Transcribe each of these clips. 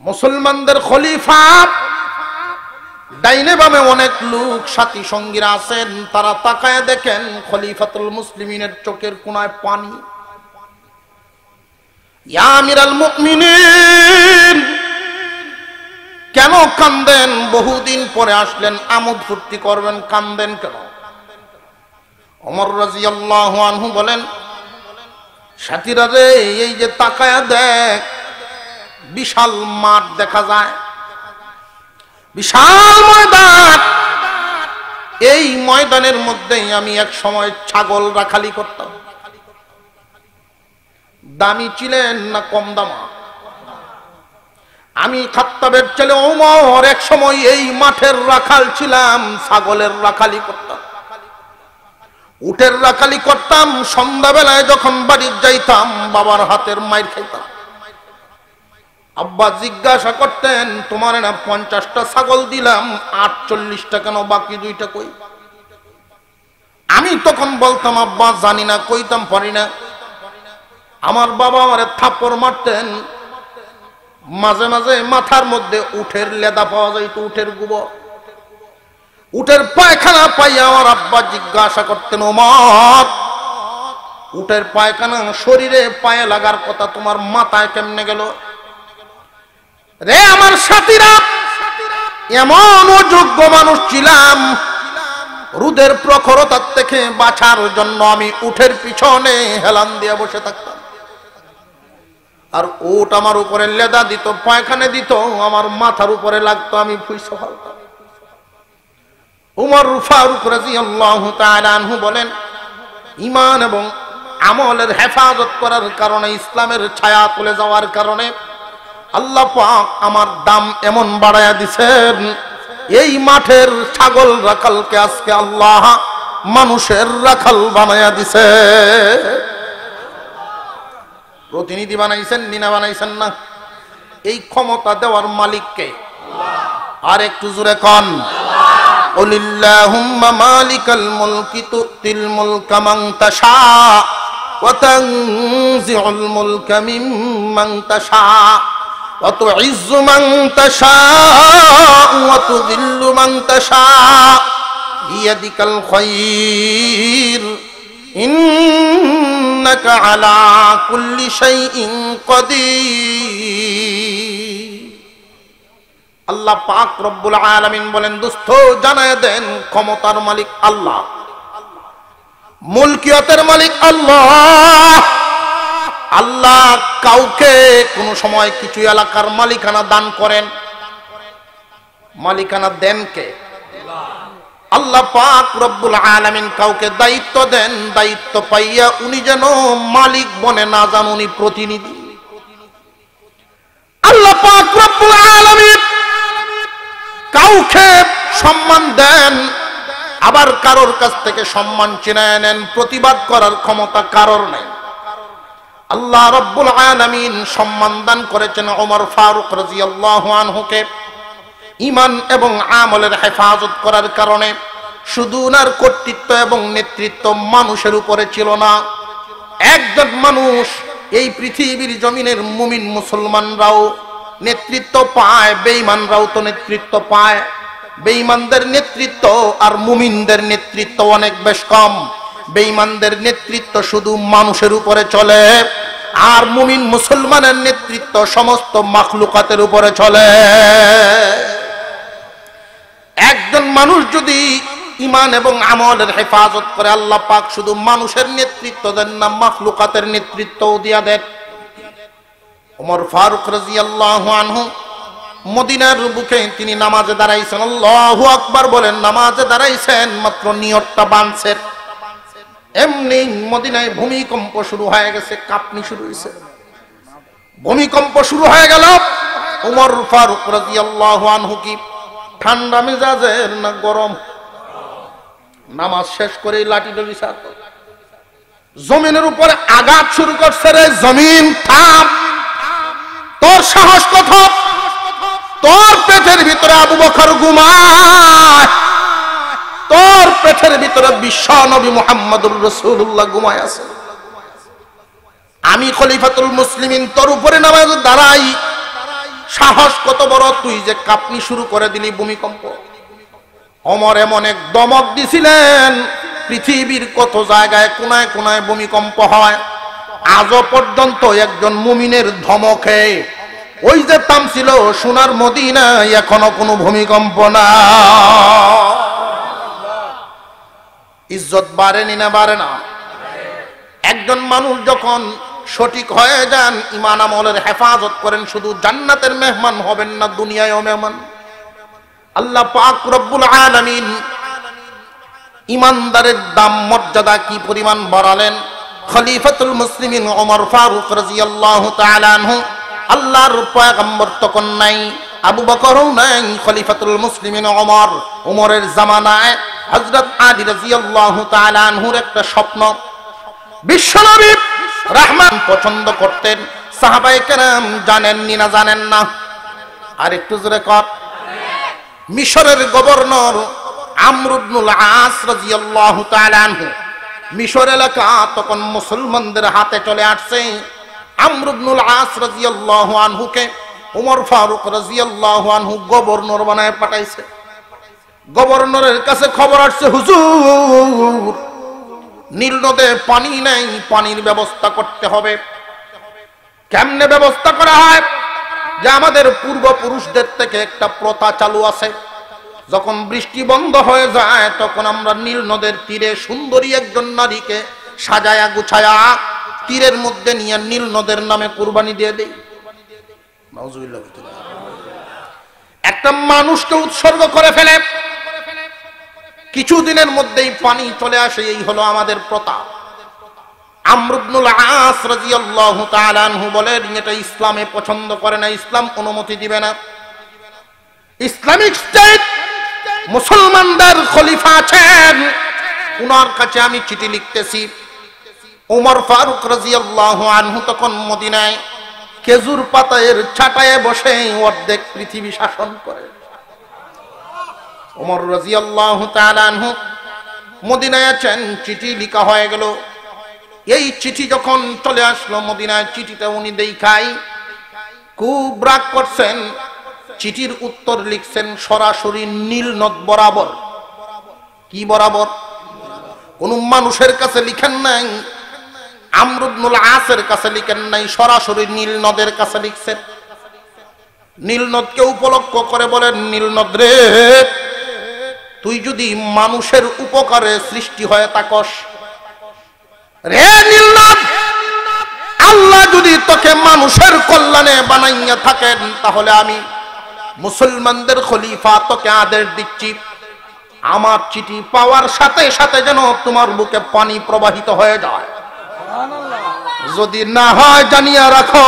মুসলমানদের খলিফা ডাইনে বামে অনেক লোক সাথী সঙ্গীরা আছেন, তারা তাকায় দেখেন খলিফাতুল মুসলিমিনের চোখের কোণায় পানি। ইয়া আমিরাল মুমিনিন, কেন কান্দেন? বহুদিন পরে আসলেন, আমোদ ফুর্তি করবেন, কান্দেন কেন? ওমর রাদিয়াল্লাহু আনহু বলেন, সাথীরা রে, এই যে তাকায়া দেখ, বিশাল মাঠ দেখা যায়, বিশাল ময়দান। এই ময়দানের মধ্যেই আমি এক সময় ছাগল রাখালি করতাম। দামি ছিলেন না কম দামা? আমি খাত্তাবের ছেলে ওমর এক সময় এই মাঠের রাখাল ছিলাম, ছাগলের রাখালি করতাম, উটের রাখালি করতাম। সন্ধ্যাবেলায় যখন বাড়ি যাইতাম, বাবার হাতের মাইর খাইতাম। আব্বা জিজ্ঞাসা করতেন, তোমার না 50টা ছাগল দিলাম, 48টা কেন, বাকি 2টা কই? আমি তখন বলতাম, আব্বা জানি না, কইতাম পারি না। আমার বাবা আমারে থাপ্পড় মারতেন। মাঝে মাঝে মাথার মধ্যে উটের লেদা পাওয়া যাইত, উটের গোবর, উটের পায়খানা পাইয়া আমার আব্বা জিজ্ঞাসা করতেন, ওমর, উটের পায়খানা শরীরে পায়ে লাগার কথা, তোমার মাথায় কেমনে গেল রে? আমার সাথীরা, এমন অযোগ্য মানুষ ছিলাম, রোদের প্রখরতার থেকে বাঁচার জন্য আমি উটের পিছনে হেলান দিয়ে বসে থাকতাম। আর উট আমার উপরে লেদা দিত, পায়খানা দিত, আমার মাথার উপরে লাগতো, আমি ফুইসা ফেলতাম। উমর ফারুক রাদিয়াল্লাহু তাআলা আনহু বলেন, ঈমান এবং আমলের হেফাজত করার কারণে, ইসলামের ছায়া তুলে যাওয়ার কারণে আল্লাহ পাক আমার দাম এমন বাড়ায়া দিছেন, এই মাঠের ছাগল রাখালকে আজকে আল্লাহ মানুষের রাখাল বানায়া দিছে। প্রতিনিধি বানাইছেন, নিনা বানাইছেন না? এই ক্ষমতা দেওয়ার মালিককে? আর একটু জোরে কন, কুলিল্লাহুম্মা মালিকাল মুলকি তুতিল মুলকা মান তাশা ওয়া তানজিউল মুলকা মিম্মান তাশা ওয়া তুইজ্জু মান তাশা ওয়া তুযিল্লু মান তাশা বিয়াদিকাল খায়র ইন্নাকা আলা কুল্লি শাইইন কাদির। আল্লাহ পাক রব্বুল আলামিন বলেন, দোস্ত জানায় দেন, ক্ষমতার মালিক আল্লাহ, মুলকিয়তের মালিক আল্লাহ। আল্লাহ কাউকে কোন সময় কিছু এলাকার মালিকানা দান করেন? মালিকানা দেন কে? আল্লাহ পাক রব্বুল আলামিন কাউকে দায়িত্ব দেন, দায়িত্ব পাইয়া উনি যেন মালিক বনে না যান, উনি প্রতিনিধি। আল্লাহ পাক রব্বুল আলামিন কাউকে সম্মান দেন, আবার কারোর কাছ থেকে সম্মান ছিনায় নেন, প্রতিবাদ করার ক্ষমতা কারোর নেই। আল্লাহ রব্বুল আলামিন সম্মান দান করেছেন ওমর ফারুক রাদিয়াল্লাহু আনহুকে ঈমান এবং আমলের হেফাজত করার কারণে। শুধু উনার কর্তৃত্ব এবং নেতৃত্ব মানুষের উপরে ছিল না, একজন মানুষ, এই পৃথিবীর জমিনের মুমিন মুসলমানরাও নেতৃত্ব পায়, বেঈমানরাও তো নেতৃত্ব পায়। বেঈমানদের নেতৃত্ব আর মুমিনদের নেতৃত্ব অনেক বেশ কম। বেঈমানদের নেতৃত্ব শুধু মানুষের উপরে চলে, আর মুমিন মুসলমানের নেতৃত্ব সমস্ত মাখলুকাতের উপরে চলে। একজন মানুষ যদি ঈমান এবং আমলের হেফাজত করে, আল্লাহ পাক শুধু মানুষের নেতৃত্ব দেন না, মাখলুকাতের নেতৃত্বও দিয়া দেন। ওমর ফারুক রাদিয়াল্লাহু আনহু মদিনার বুকে তিনি নামাজে দাঁড়াইছেন, আল্লাহু আকবার বলেন, নামাজে দাঁড়াইছেন, মাত্র নিয়তটা বাঁধছেন, এমনি মদিনায় ভূমিকম্প শুরু হয়ে গেছে, কাঁপনি শুরু হয়েছে, ভূমিকম্প শুরু হয়ে গেল। ওমর ফারুক রাদিয়াল্লাহু আনহু কি ঠান্ডা মেজাজের না গরম? নামাজ শেষ করে লাঠি ডলি সাথ জমিনের উপরে আঘাত শুরু করছে, রে জমিন থাম, তোর সাহস কত? তোর পেটের ভিতরে আবু বকর ঘুমায়, তোর পেটের ভিতরে বিশ্ব নবী মুহাম্মদুর রাসূলুল্লাহ ঘুমায় আছে। আমি খলিফাতুল মুসলিমিন তোর উপরে নামাজে দাঁড়াই, সাহস কত বড়, তুই যে কাঁপনি শুরু করে দিলি ভূমিকম্প। ওমর এমন এক দমক দিছিলেন, পৃথিবীর কত জায়গায় কোনায় কোনায় ভূমিকম্প হয়, আজও পর্যন্ত একজন মুমিনের ধমকে ওই যে থামছিল সোনার মদিনায় এখনো কোনো ভূমিকম্প না। ইজ্জত বাড়েনি না বাড়ে না? একজন মানুষ যখন সঠিক হয়ে যান, ঈমান আমলের হেফাজত করেন, শুধু জান্নাতের মেহমান হবেন না, দুনিয়ায়ও মেহমান। আল্লাহ পাক রব্বুল আলামিন ঈমানদারের দাম মর্যাদা কি পরিমাণ বাড়ালেন। খলিফাতুল মুসলিমিন ওমর ফারুক রাদিয়াল্লাহু তাআলা আনহু, আল্লাহর পয়গম্বর তখন নাই, আবু বকরও নাই, খলিফাতুল মুসলিমিন ওমর, ওমরের জামানায় হযরত আলী রাদিয়াল্লাহু তাআলা আনহুর একটা স্বপ্ন। বিশ্বনবী রহমান পছন্দ করতেন, সাহাবায়ে কেরাম জানেননি না জানেন না? আর একটু জোরে কর। মিশরের গভর্নর আমর ইবনুল আস রাদিয়াল্লাহু তাআলা আনহু, মিশর এলাকা তখন মুসলমানদের হাতে চলে আসছে। আমর ইবনুল আস রাদিয়াল্লাহু আনহুকে ওমর ফারুক রাদিয়াল্লাহু আনহু গভর্নর বানায় পাঠাইছে। গভর্নরের কাছে খবর আসছে, হুজুর নীল নদে পানি নেই, পানির ব্যবস্থা করতে হবে। কেমনে ব্যবস্থা করা হয়? যে আমাদের পূর্বপুরুষদের থেকে একটা প্রথা চালু আছে, যখন বৃষ্টি বন্ধ হয়ে যায় তখন আমরা নীল নদের তীরে সুন্দরী একজন নারীকে সাজায়া গুছায়া তীরের মধ্যে নিয়ে নীল নদের নামে কুরবানি দিয়ে দেই। নাউজুবিল্লাহ। একটা মানুষকে উৎসর্গ করে ফেলে, কিছুদিনের মধ্যেই পানি চলে আসে, এই হলো আমাদের প্রথা। আমর ইবনুল আস রাদিয়াল্লাহু তাআলা আনহু বলেন, এটা ইসলামে পছন্দ করে না, ইসলাম অনুমতি দিবে না। ইসলামিক স্টেট মুসলমানদের খলিফা আছেন, উনার কাছে আমি চিঠি লিখতেছি। ওমর ফারুক রাদিয়াল্লাহু আনহু তখন মদিনায় খেজুর পাতায়ের ছাটায়ে বসে অর্ধেক পৃথিবী শাসন করে। ওমর রাদিয়াল্লাহু তাআলা আনহু মদিনায় আছেন, চিঠি লেখা হয়ে গেল। এই চিঠি যখন চলে আসলো মদিনায়, চিঠিটা উনি দেখাই খুব রাগ করছেন। চিঠির উত্তর লিখছেন সরাসরি নীল নদ বরাবর। কি বরাবর? কোন মানুষের কাছে লিখেন নাই, আমর ইবনুল আসের কাছে লিখেন নাই, সরাসরি নীল নদের কাছে লিখছেন। নীল নদকে উপলক্ষ করে বলেন, নীল নদ রে, তুই যদি মানুষের উপকারে সৃষ্টি হয়ে থাকস, রে নীল নদ, আল্লাহ যদি তোকে মানুষের কল্যাণে বানাইয়া থাকেন, তাহলে আমি মুসলমানদের খলিফা তোকে আদেশ দিচ্ছি, আমার চিঠি পাওয়ার সাথে সাথে যেন তোমার বুকে পানি প্রবাহিত হয়ে যায়। যদি না হয় জানিয়া রাখো,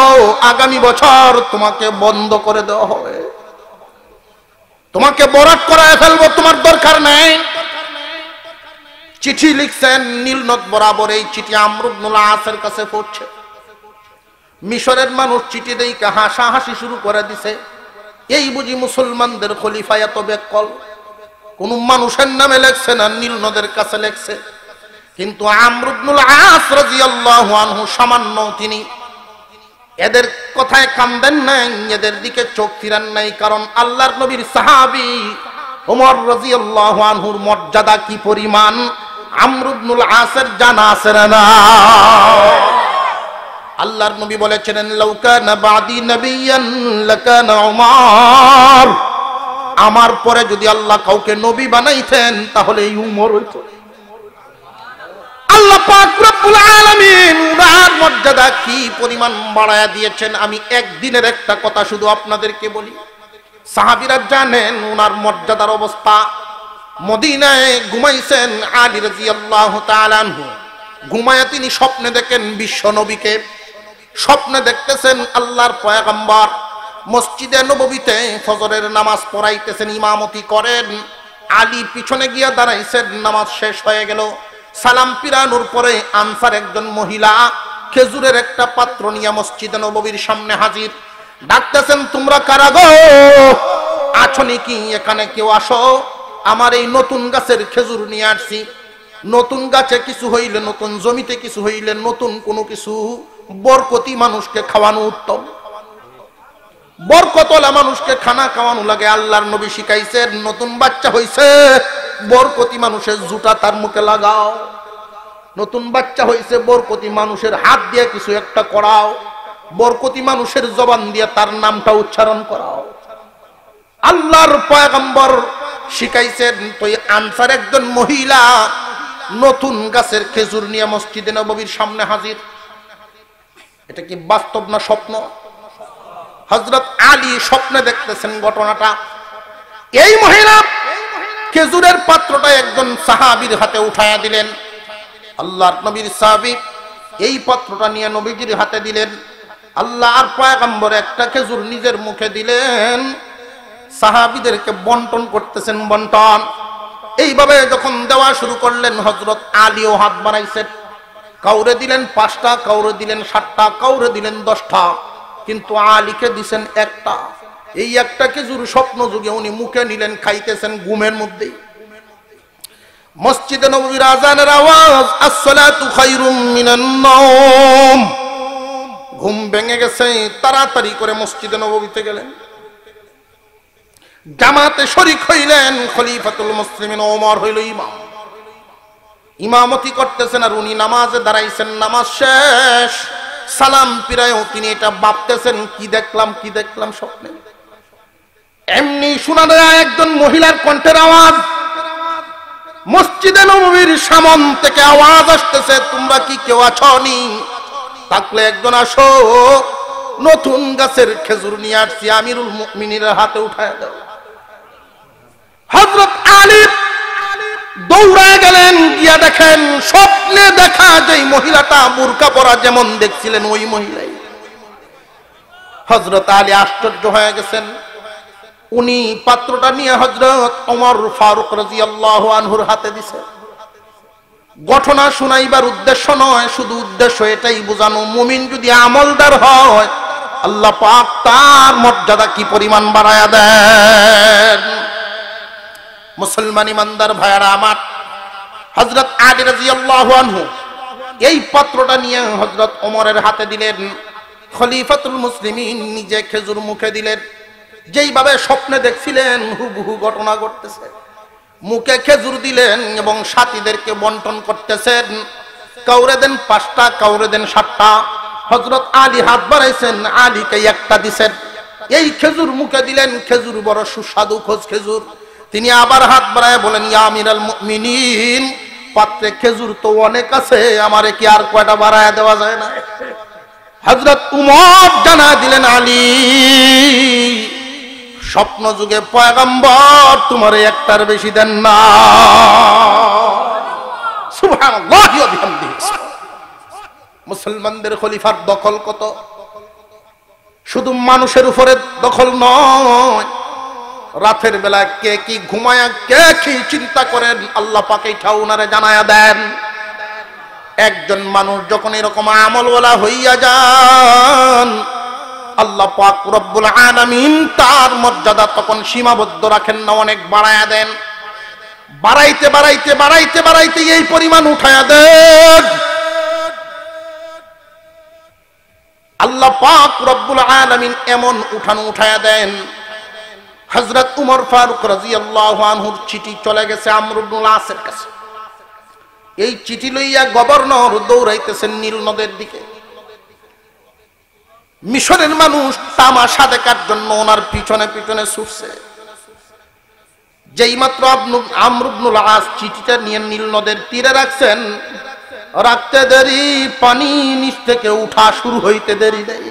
আগামী বছর তোমাকে বন্ধ করে দেওয়া হবে, তোমাকে বরাত করায় ফেলবো, তোমার দরকার নেই। চিঠি লিখছেন নীল নদ বরাবর। এই চিঠি আমর ইবনুল আসের কাছে পৌঁছে। মিশরের মানুষ চিঠি দেখে হাসাহাসি শুরু করে দিছে, এই বুঝি মুসলমানদের খলিফা এত বেকল, কোন মানুষের নামে লেখছে না, নীল নদের কাছে লেখছে। কিন্তু আমর ইবনুল আস রাদিয়াল্লাহু আনহু সামান্য তিনি এদের কথায় কান দেন নাই, এদের দিকে চোখ ফিরান নাই, কারণ আল্লাহর নবীর সাহাবী ওমর রাদিয়াল্লাহু আনহুর মর্যাদা কি পরিমাণ আমর ইবনুল আসের জানা আছে না? আল্লাহর নবী বলেছিলেন, লাউ কানা বাদি নবিয়ান লাকানা উমর, আমার পরে যদি আল্লাহ কাউকে নবী বানাইতেন তাহলে এই উমর হইতো। আল্লাহ পাক রব্বুল আলামিন উনার মর্যাদা কি পরিমাণ বাড়ায়া দিয়েছেন। আমি একদিনের একটা কথা শুধু আপনাদেরকে বলি, সাহাবীরা জানেন উনার মর্যাদার অবস্থা। মদিনায় ঘুমাইছেন আলী রাদিয়াল্লাহু তাআলা আনহু, ঘুমায়া তিনি স্বপ্নে দেখেন বিশ্ব নবীকে, স্বপ্নে দেখতেছেন আল্লাহর পয়গম্বর মসজিদে নববীতে ফজরের নামাজ পড়াইতেছেন, ইমামতি করেন। আলী পিছনে গিয়া দাঁড়াইছেন, নামাজ শেষ হয়ে গেল। সালাম পিরানোর পরে আনসার একজন মহিলা খেজুরের একটা পাত্র নিয়ে মসজিদে নববীর সামনে হাজির। ডাকতেছেন, তোমরা কারা গো? আছো নাকি? এখানে কেউ আসো, আমার এই নতুন গাছের খেজুর নিয়ে আসছি। নতুন গাছে কিছু হইলে, নতুন জমিতে কিছু হইলে, নতুন কোনো কিছু বরকতি মানুষকে খাওয়ানো উত্তম। বরকতওয়ালা মানুষকে খানা খাওয়ানো লাগে। আল্লাহর নবী শিখাইছেন, নতুন বাচ্চা হইছে বরকতি মানুষের জুতা তার মুখে লাগাও, নতুন বাচ্চা হইছে বরকতি মানুষের হাত দিয়ে কিছু একটা করাও, বরকতি মানুষের জবান দিয়ে তার নামটা উচ্চারণ করাও। আল্লাহর পয়গম্বর শিখাইছেন। তো আনসার একজন মহিলা নতুন গাছের খেজুর নিয়ে মসজিদে নববীর সামনে হাজির। এটা কি বাস্তব না স্বপ্ন? হযরত আলী স্বপ্নে দেখতেছেন ঘটনাটা। এই মহিলা খেজুরের পাত্রটা একজন সাহাবীর হাতে উঠায়া দিলেন। আল্লাহর নবীর সাহাবী এই পাত্রটা নিয়ে নবীজির হাতে দিলেন। আল্লাহর পয়গম্বর একটা খেজুর নিজের মুখে দিলেন, সাহাবীদেরকে বন্টন করতেছেন, বন্টন। এইভাবে যখন দেওয়া শুরু করলেন, হযরত আলীও হাত বাড়াইছেন। কাউরে দিলেন 5টা, কাউরে দিলেন 7টা, কাউরে দিলেন 10টা, কিন্তু আলীকে দিছেন একটা। এই একটা খেজুর স্বপ্ন যুগে উনি মুখে নিলেন, খাইতেছেন ঘুমের মধ্যেই। মসজিদে নববীর আযানের আওয়াজ, আসসালাতু খায়রুম মিনান নাওম। ঘুম ভেঙে গেছে, তাড়াতাড়ি করে মসজিদে নববীতে গেলেন, জামাতে শরীক হইলেন। খলিফাতুল মুসলিমিন ওমর হইল ইমাম, ইমামতি করতেছেন, আর উনি নামাজে দাঁড়াইছেন। নামাজ শেষ, সালাম ফিরায়ও তিনি এটা ভাবতেছেন, কি দেখলাম কি দেখলাম স্বপ্নে। এমনি শোনা যায় একজন মহিলার কণ্ঠের আওয়াজ। মসজিদে নববীর সামন থেকে আওয়াজ আসতেছে, তোমরা কি কেউ আছোনি? থাকলে একজন আসো, নতুন গাছের খেজুর নিয়ে আসছি, আমিরুল মুমিনিনের হাতে উঠায় দাও। হযরত আলী দৌড়ায় গেলেন, গিয়া দেখেন স্বপ্নে দেখা যেই মহিলাটা বুরকা পরা যেমন দেখছিলেন ওই মহিলাই। হযরত আলী আশ্চর্য হয়ে গেছেন। উনি পাত্রটা নিয়ে হযরত ওমর ফারুক রাদিয়াল্লাহু আনহুর হাতে দিছে। ঘটনা শুনাইবার উদ্দেশ্য নয়, শুধু উদ্দেশ্য এটাই বোঝানো, মুমিন যদি আমলদার হয় আল্লাহ পাক তার মর্যাদা কি পরিমাণ বাড়ায়া দেন। মুসলমান ইমানদার ভাইয়ারা আমার, হযরত আলী রাদিয়াল্লাহু আনহু এই পাত্রটা নিয়ে হযরত ওমরের হাতে দিলেন। খলিফাতুল মুসলিমিন নিজে খেজুর মুখে দিলেন। যেইভাবে স্বপ্নে দেখছিলেন হুবহু ঘটনা ঘটতেছে। মুখে খেজুর দিলেন এবং সাথীদেরকে বন্টন করতেছেন। কাউরে দেন 5টা, কাউরে দেন 7টা। হযরত আলী হাত বাড়াইছেন, আলীকে একটা দিছেন। এই খেজুর মুখে দিলেন, খেজুর বড় সুস্বাদু খোঁজ খেজুর। তিনি আবার হাত বাড়ায় বলেন, ইয়া আমিরাল মুমিনিন, পাত্রে খেজুর তো অনেক আছে, আমারে কি আর কয়টা বাড়ায় দেওয়া যায় না? হযরত উমর জানা দিলেন, আলী স্বপ্ন যুগে পয়গম্বর তোমারে একটার বেশি দেন না। সুবহানাল্লাহি ওয়া বিহামদিহি। মুসলমানদের খলিফার দখল কত! শুধু মানুষের উপরে দখল নয়, রাতের বেলা কে কি ঘুমায়া কে কি চিন্তা করেন আল্লাহ পাক এইটা উনারে জানায়া দেন। একজন মানুষ যখন এরকম আমলওয়ালা হইয়া যান, আল্লাহ পাক রব্বুল আলামিন তার মর্যাদা তখন সীমাবদ্ধ রাখেন না, অনেক বাড়ায়া দেন। বাড়াইতে বাড়াইতে বাড়াইতে বাড়াইতে এই পরিমাণ উঠায়া দেন, আল্লাহ পাক রব্বুল আলামিন এমন উঠানো উঠায়া দেন। হযরত উমর ফারুক রাদিয়াল্লাহু আনহুর চিঠি চলে গেছে আমর ইবনুল আসের কাছে। এই চিঠি লইয়া গভর্নর দৌড়াইতেছেন নীল নদের দিকে। মিশরের মানুষ তামাশা দেখার জন্য ওনার পিছনে পিছনে ছুটছে। যেই মাত্র আমর ইবনুল আস চিঠিটা নিয়ে নীল নদের তীরে রাখছেন, রাখতে দেরি, পানি নিচ থেকে উঠা শুরু হইতে দেরি নেই।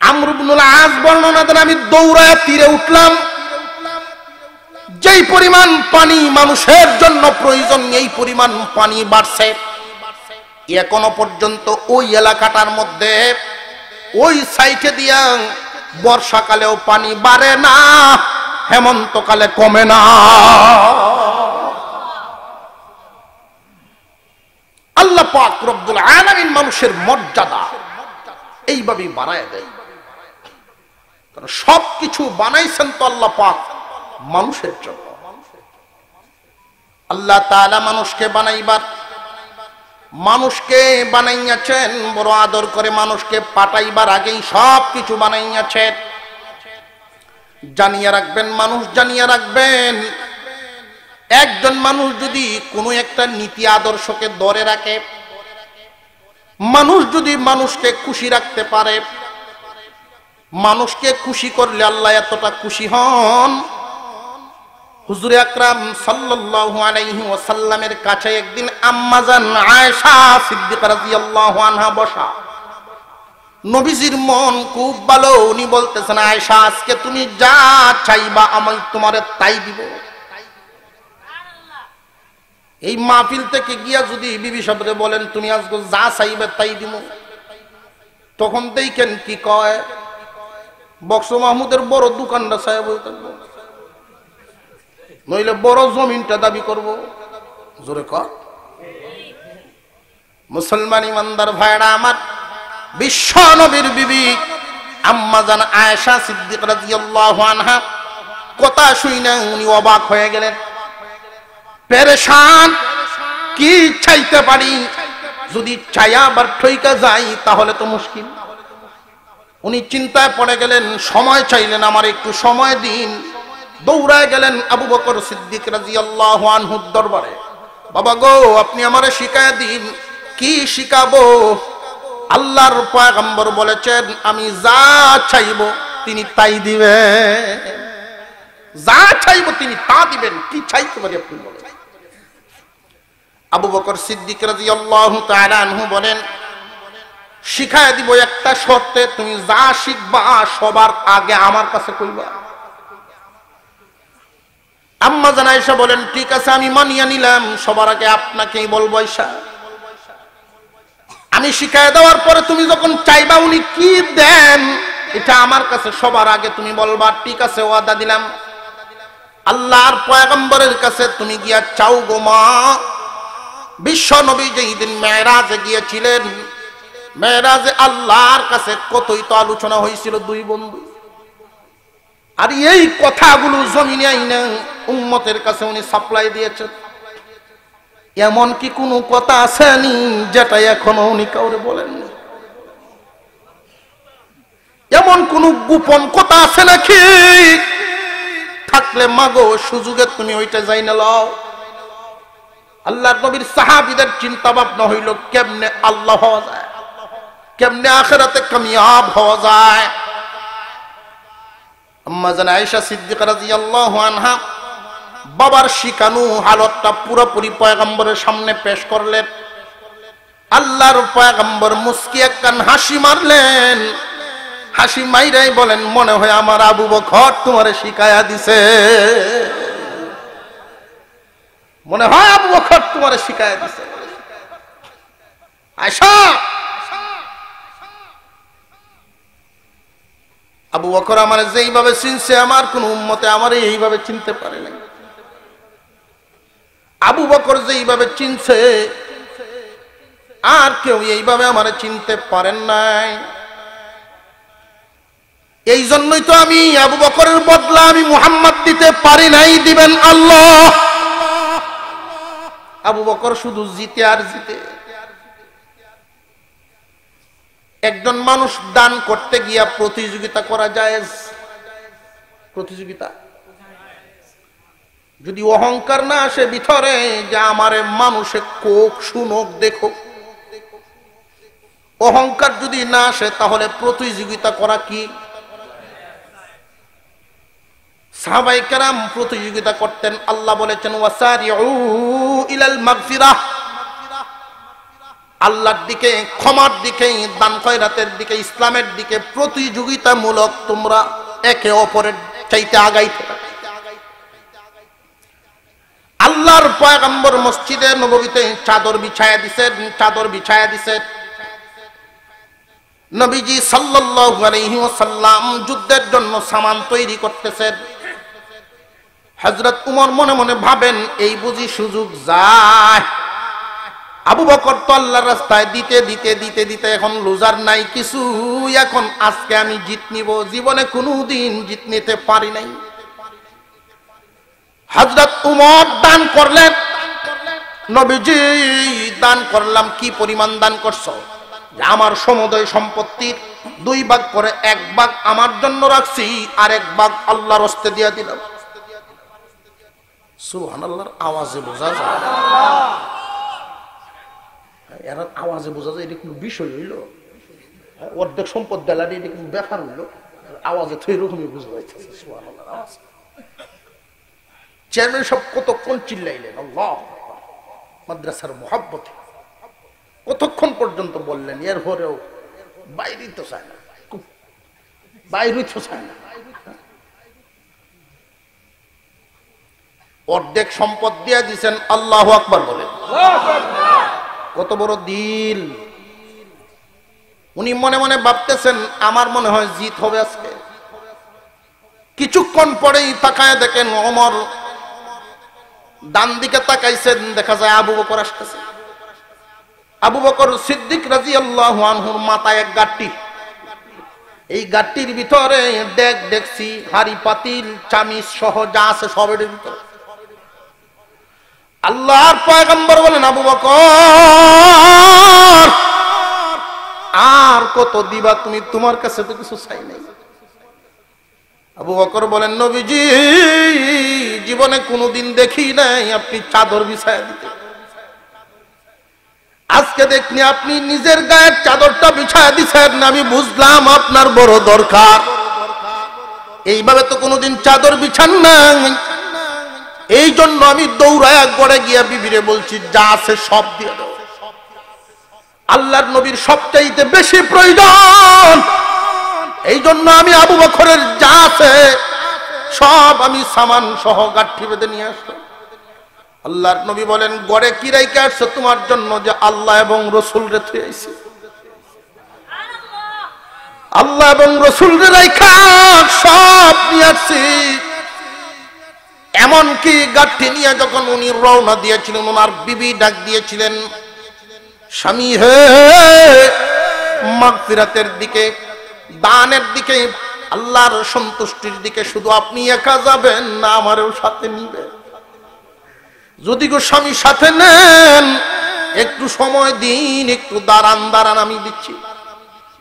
আমর ইবনুল আস বর্ণনা দেন, আমি দৌড়ায় তীরে উঠলাম। যেই পরিমাণ পানি মানুষের জন্য প্রয়োজন, এই পরিমাণ পানি বাড়ছে। এখনো পর্যন্ত ওই এলাকাটার মধ্যে ওই সাইটে দিয়া বর্ষাকালেও পানি বাড়ে না, হেমন্তকালে কমে না। আল্লাহ পাক রব্বুল আলামিন মানুষের মর্যাদা এইভাবেই বাড়ায় দেয়। কারণ সবকিছু বানাইছেন তো আল্লাহ পাক মানুষের জন্য। আল্লাহ তাআলা মানুষকে বানাইবার, মানুষকে বানাইয়াছেন বড় আদর করে, মানুষকে পাঠাইবার আগেই সব কিছু বানাইয়াছেন। জানিয়ে রাখবেন, মানুষ জানিয়ে রাখবেন, একজন মানুষ যদি কোনো একটা নীতি আদর্শকে ধরে রাখে, মানুষ যদি মানুষকে খুশি রাখতে পারে, মানুষকে খুশি করলে আল্লাহ এতটা খুশি হন। হুজুর আকরাম সাল্লাল্লাহু আলাইহি ওয়াসাল্লামের কাছে একদিন আম্মাজান আয়েশা সিদ্দিকা রাদিয়াল্লাহু আনহা বসা। নবীজির মন খুব ভালো, উনি বলতেছেন, আয়েশা আজকে তুমি যা চাইবা আমি তোমারে তাই দিব। এই মাহফিল থেকে গিয়া যদি বিবি সাহেবরে বলেন তুমি আজকে যা চাইবে তাই দিব, তখন দেখেন কি কয়, বক্স মাহমুদের বড় দোকানটা চাই বলতেন, নইলে বড় জমিনটা দাবি করব। জোরে কর। মুসলমান ইমানদার ভাইরা আমার, বিশ্ব নবীর বিবি আম্মা জান আয়েশা সিদ্দিকা রাদিয়াল্লাহু আনহা কথা শুনে উনি অবাক হয়ে গেলেন, পেরেশান। কি চাইতে পারি, যদি চাইয়া আবার ঠইকা যাই তাহলে তো মুশকিল। উনি চিন্তায় পড়ে গেলেন, সময় চাইলেন, আমার একটু সময় দিন। দৌড়ায় গেলেন আবু বকর সিদ্দিক রাদিয়াল্লাহু আনহুর দরবারে, বাবা গো আপনি আমারে শিখায় দিন। কি শিখাবো? আল্লাহর পয়গম্বর বলেছেন আমি যা চাইবো তিনি তাই দিবেন, যা চাইবো তিনি তা দিবেন। কি চাইতে পারি আপনি বলেন। আবু বকর সিদ্দিক রাদিয়াল্লাহু তাআলা আনহু বলেন, শিখায় দিব একটা শর্তে, তুমি যা শিখবা সবার আগে আমার কাছে কইবা। আম্মা জান আয়েশা বলেন, ঠিক আছে আমি মানিয়ে নিলাম, সবার আগে আপনাকেই বলবো। আয়েশা আমি শিখায় দেওয়ার পরে তুমি যখন চাইবা উনি কি দেন এটা আমার কাছে সবার আগে তুমি বলবা। ঠিক আছে ওয়াদা দিলাম। আল্লাহর পয়গম্বরের কাছে তুমি গিয়া চাও গো মা। বিশ্ব নবী যেই দিন মেরাজে গিয়েছিলেন, মেরাজে আল্লাহর কাছে কতই তো আলোচনা হয়েছিল দুই বন্ধু, আর এই কথাগুলো জমিনে আইনা উম্মতের কাছে উনি সাপ্লাই দিয়েছেন। এমন কি কোনো কথা আসেনি যেটা এখনো উনি কাউরে বলেননি? এমন কোন গোপন কথা আছে নাকি? থাকলে মাগো সুযোগে তুমি ওইটা যাই না লও। আল্লাহর নবীর সাহাবীদের চিন্তা ভাবনা হইল কেমনে আল্লাহ হওয়া যায়, কেমনে আখিরাতে কামিয়াব হওয়া যায়। আম্মা জান আয়েশা সিদ্দিকা রাদিয়াল্লাহু আনহা বাবার শিখানো হালতটা পুরোপুরি পয়গম্বরের সামনে পেশ করলেন। আল্লাহর পয়গম্বর মুস্কি একখান হাসি মারলেন। হাসি মাইরাই বলেন, মনে হয় আমার আবু বকর তোমারে শিখায়া দিছে, মনে হয় আবু বকর তোমারে শিখায়া দিছে। আয়েশা আবু বকর আমার যেইভাবে চিনছে আমার কোন উম্মতে আমার এইভাবে চিনতে পারে নাই। আবু বকর যেইভাবে চিনছে আর কেউ এইভাবে আমারে চিনতে পারেন নাই। এই জন্যই তো আমি আবু বকরের বদলা আমি মুহাম্মদ দিতে পারি নাই, দিবেন আল্লাহ। আবু বকর শুধু জিতে আর জিতে। একজন মানুষ দান করতে গিয়া প্রতিযোগিতা করা যায়? প্রতিযোগিতা যদি অহংকার না আসে ভিতরে যে আমারে মানুষে কোক শুনোক দেখো, অহংকার যদি না আসে তাহলে প্রতিযোগিতা করা কি? সাহাবায়ে কেরাম প্রতিযোগিতা করতেন। আল্লাহ বলেছেন ওয়াসারিউ ইলাল মাগফিরাহ, আল্লাহর দিকে, ক্ষমার দিকে, দান খয়রাতের দিকে, ইসলামের দিকে প্রতিযোগিতামূলক তোমরা একে অপরের চাইতে আগাইতে। আল্লাহর পয়গম্বর মসজিদে নববীতে চাদর বিছায়া দিছেন, চাদর বিছায়া দিছেন। নবীজি সাল্লাল্লাহু আলাইহি ওয়াসাল্লাম যুদ্ধের জন্য সামান তৈরি করতেছেন। হযরত উমর মনে মনে ভাবেন এই বুঝি সুযোগ যায়। আবু বকর তো আল্লাহর রাস্তায় দিতে দিতে দিতে দিতে এখন লুজার নাই কিছু, এখন আজকে আমি জিত নিব, জীবনে কোনোদিন জিত নিতে পারি নাই। হযরত উমর দান করলেন। নবীজি দান করলাম। কি পরিমাণ দান করছো? আমার সমুদয় সম্পত্তির 2 ভাগ করে 1 ভাগ আমার জন্য রাখছি, আর 1 ভাগ আল্লাহর হস্তে দিয়ে দিলাম। সুবহানাল্লাহর আওয়াজে বোঝা যায়, এর আওয়াজে বোঝা যায় এটা কোনো বিষয় হইল? অর্ধেক সম্পদ দেলার এটা কোনো ব্যাপার হইল? আওয়াজে তো এরকমই বুঝা যাইতেছে। সুবহানাল্লাহর আওয়াজ। চেয়ারম্যান সব কতক্ষণ চিল্লাইলেন আল্লাহ মাদ্রাসার মোহাব্বতে, কতক্ষণ পর্যন্ত বললেন, এর পরেও বাইরেই তো চায় না, বাইরেই তো চায় না। অর্ধেক সম্পদ দিয়ে দিচ্ছেন, আল্লাহু আকবার বলেন। কত বড় দিল! উনি মনে মনে ভাবতেছেন আমার মনে হয় জিত হবে আজকে। কিছুক্ষণ পরেই তাকায় দেখেন ওমর ডান দিকে তাকাইছেন, দেখা যায় আবু বকর আসতেছে। আবু বকর সিদ্দিক রাদিয়াল্লাহু আনহুর মাথায় এক গাঁটটি, এই গাঁটটির ভিতরে দেখছি হাড়ি পাতিল চামিচ সহ যা আছে সবের ভিতরে। আল্লাহর পয়গম্বর বলেন, আবু বকর আর কত দিবা তুমি? তোমার কাছে তো কিছু চাই নাই। আবু বকর বলেন, নবীজি জীবনে কোনোদিন দেখি নাই আপনি চাদর বিছায়া দিতে, আজকে দেখনি আপনি নিজের গায়ের চাদরটা বিছায়া দিছেন, আমি বুঝলাম আপনার বড় দরকার। এইভাবে তো কোনোদিন চাদর বিছান নাই, এই জন্য আমি দৌড়ায়া গড়ে গিয়া বিবিরে বলছি যা আছে সব দিয়ে দাও। আল্লাহর নবীর সবচাইতে বেশি প্রয়োজন, এই জন্য আমি আবু বকরের যা আছে সব আমি সামান সহ গাঁঠি বেঁধে নিয়ে আসলাম। আল্লাহর নবী বলেন, গড়ে কি রাইখা আসছো? তোমার জন্য যে আল্লাহ এবং রসুল রেখে আইছি, আল্লাহ এবং রসুল রাইখা সব নিয়ে আসছি। এমনকি গাঁঠি নিয়ে যখন উনি রওনা দিয়েছিলেন, ওনার বিবি ডাক দিয়েছিলেন, স্বামী হে, মাগফিরাতের দিকে, দানের দিকে, আল্লাহর সন্তুষ্টির দিকে শুধু আপনি একা যাবেন না, আমারও সাথে নিবেন। যদি গো স্বামী সাথে নেন, একটু সময় দিন, একটু দাঁড়ান দাঁড়ান, আমি দিচ্ছি।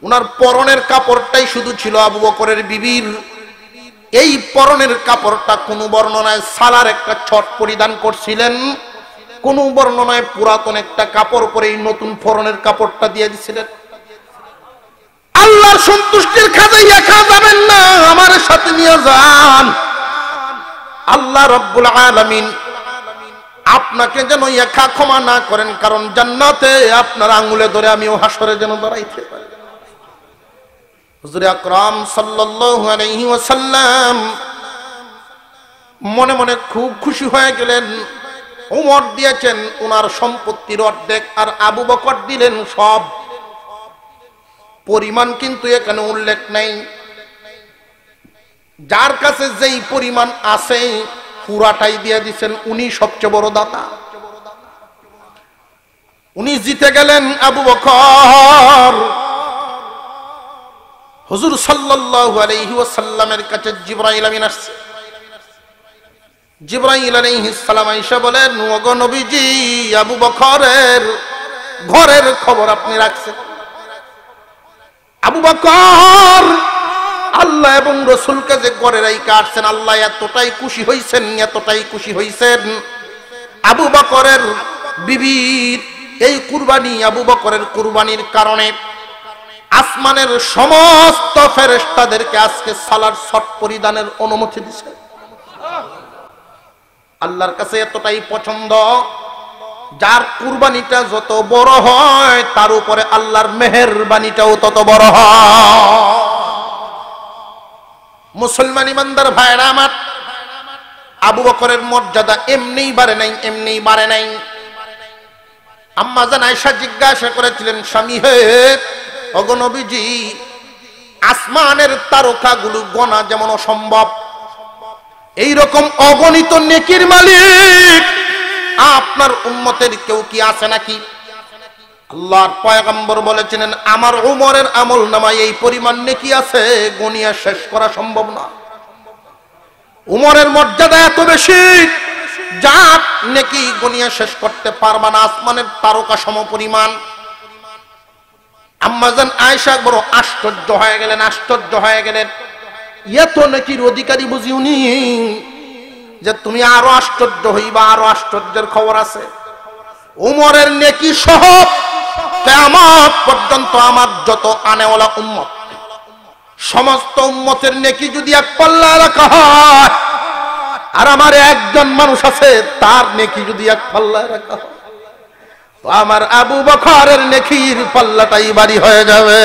উনার পরনের কাপড়টাই শুধু ছিল আবু বকরের বিবির। এই পরনের কাপড়টা কোন বর্ণনায় সালার একটা ছট পরিধান করছিলেন, কোন বর্ণনায় পুরাতন একটা কাপড় পরে এই নতুন পরনের কাপড়টা দিয়ে দিছিলেন। আল্লাহর সন্তুষ্টির খাজাই একা যাবেন না, আমার সাথে নিয়ে যান। আল্লাহ রাব্বুল আলামিন আপনাকে যেন একা ক্ষমা না করেন, কারণ জান্নাতে আপনার আঙ্গুলে ধরে আমিও হাসরে যেন দাঁড়াইতে পারি। হুজুর আকরাম সাল্লাল্লাহু আলাইহি ওয়াসাল্লাম মনে মনে খুব খুশি হয়ে গেলেন। ওমর দিয়েছেন ওনার সম্পত্তির অর্ধেক, আর আবু বকর দিলেন সব। পরিমাণ কিন্তু এখানে উল্লেখ নাই। যার কাছে যেই পরিমাণ আছে পুরাটাই দিয়ে দিচ্ছেন, উনি সবচেয়ে বড় দাতা। উনি জিতে গেলেন আবু বকর। হুজুর সাল্লাল্লাহু আলাইহি ওয়াসাল্লামের কাছে জিবরাইল আমিন আসছে। জিবরাইল আলাইহিস সালাম আয়েশা বলেন, ওগো নবীজি, আবু বকরের ঘরের খবর আপনি রাখছেন। আবু বকর আল্লাহ এবং রাসূলকে যে ঘরে রাইখা আসছেন, আল্লাহ এতটাই খুশি হইছেন, এতটাই খুশি হইছেন। আবু বকরের বিবির এই কুরবানি, আবু বকরের কুরবানির কারণে আসমানের সমস্ত ফেরেশতাদেরকে আজকে সালার ছট পরিধানের অনুমতি দিয়েছে। আল্লাহর কাছে এতটাই পছন্দ, যার কুরবানিটা যত বড় হয় তার উপরে আল্লাহর মেহেরবানিটাও তত বড় হয়। মুসলমান ইমানদার ভাইরা আমার, আবু বকরের মর্যাদা এমনিই বাড়ে নাই, এমনিই বাড়ে নাই। আম্মা জান আয়েশা জিজ্ঞাসা করেছিলেন, স্বামী হে, ওগো নবীজি, আসমানের তারকাগুলো গোনা যেমন অসম্ভব, এইরকম অগণিত নেকির মালিক আপনার উম্মতের কেউ কি আছে নাকি? আল্লাহর পয়গম্বর বলেছিলেন, আমার উমরের আমল নামায় এই পরিমাণ নেকি আছে, গনিয়া শেষ করা সম্ভব না। উমরের মর্যাদা এত বেশি, যা নেকি গুনিয়া শেষ করতে পারবা না, আসমানের তারকা সম পরিমাণ। আম্মাজান আয়েশা বড় আশ্চর্য হয়ে গেলেন, এত নেকির অধিকারী বুঝি উনি, যে তুমি আরো আশ্চর্য হইবা, আরো আশ্চর্যের খবর আছে। উমরের নেকি সহ কিয়ামত পর্যন্ত আমার যত আনেওয়ালা উম্মত, সমস্ত উম্মতের নেকি যদি এক পাল্লায় রাখা হয়, আর আমার একজন মানুষ আছে তার নেকি যদি এক পাল্লায় রাখা হয়, তো আমার আবু বকরের নেকির পাল্লাটাই ভারী হয়ে যাবে।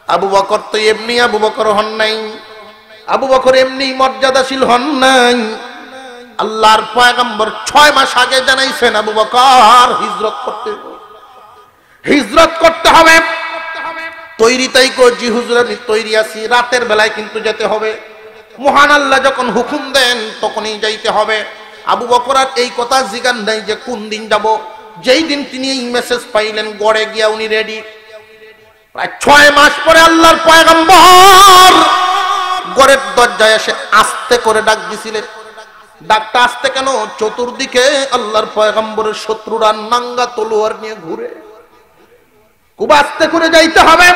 আবু বকর তো এমনি আবু বকর হন নাই, আবু বকর এমনি মর্যাদাশীল হন নাই। আল্লাহর পয়গম্বর 6 মাস আগে জানাইছেন আবু বকর হিজরত করতে হবে। তৈরি তাই জি হুজুর আমি তৈরি আছি, রাতের বেলায় কিন্তু যেতে হবে। মহান আল্লাহ যখন হুকুম দেন তখনই যাইতে হবে। আবু বকর আর এই কথা জিজ্ঞান নাই যে কোন দিন যাব। যেই দিন তিনি এই মেসেজ পাইলেন, গড়ে গিয়া উনি রেডি। প্রায় 6 মাস পরে আল্লাহর পয়গম্বর গড়ের দরজায় এসে আস্তে করে ডাক দিছিলেন। ডাকটা আসতে কেন? চতুর্দিকে আল্লাহর পয়গম্বরের শত্রুরা নাঙ্গা তলোয়ার নিয়ে ঘুরে, খুব আস্তে করে যাইতে হবে।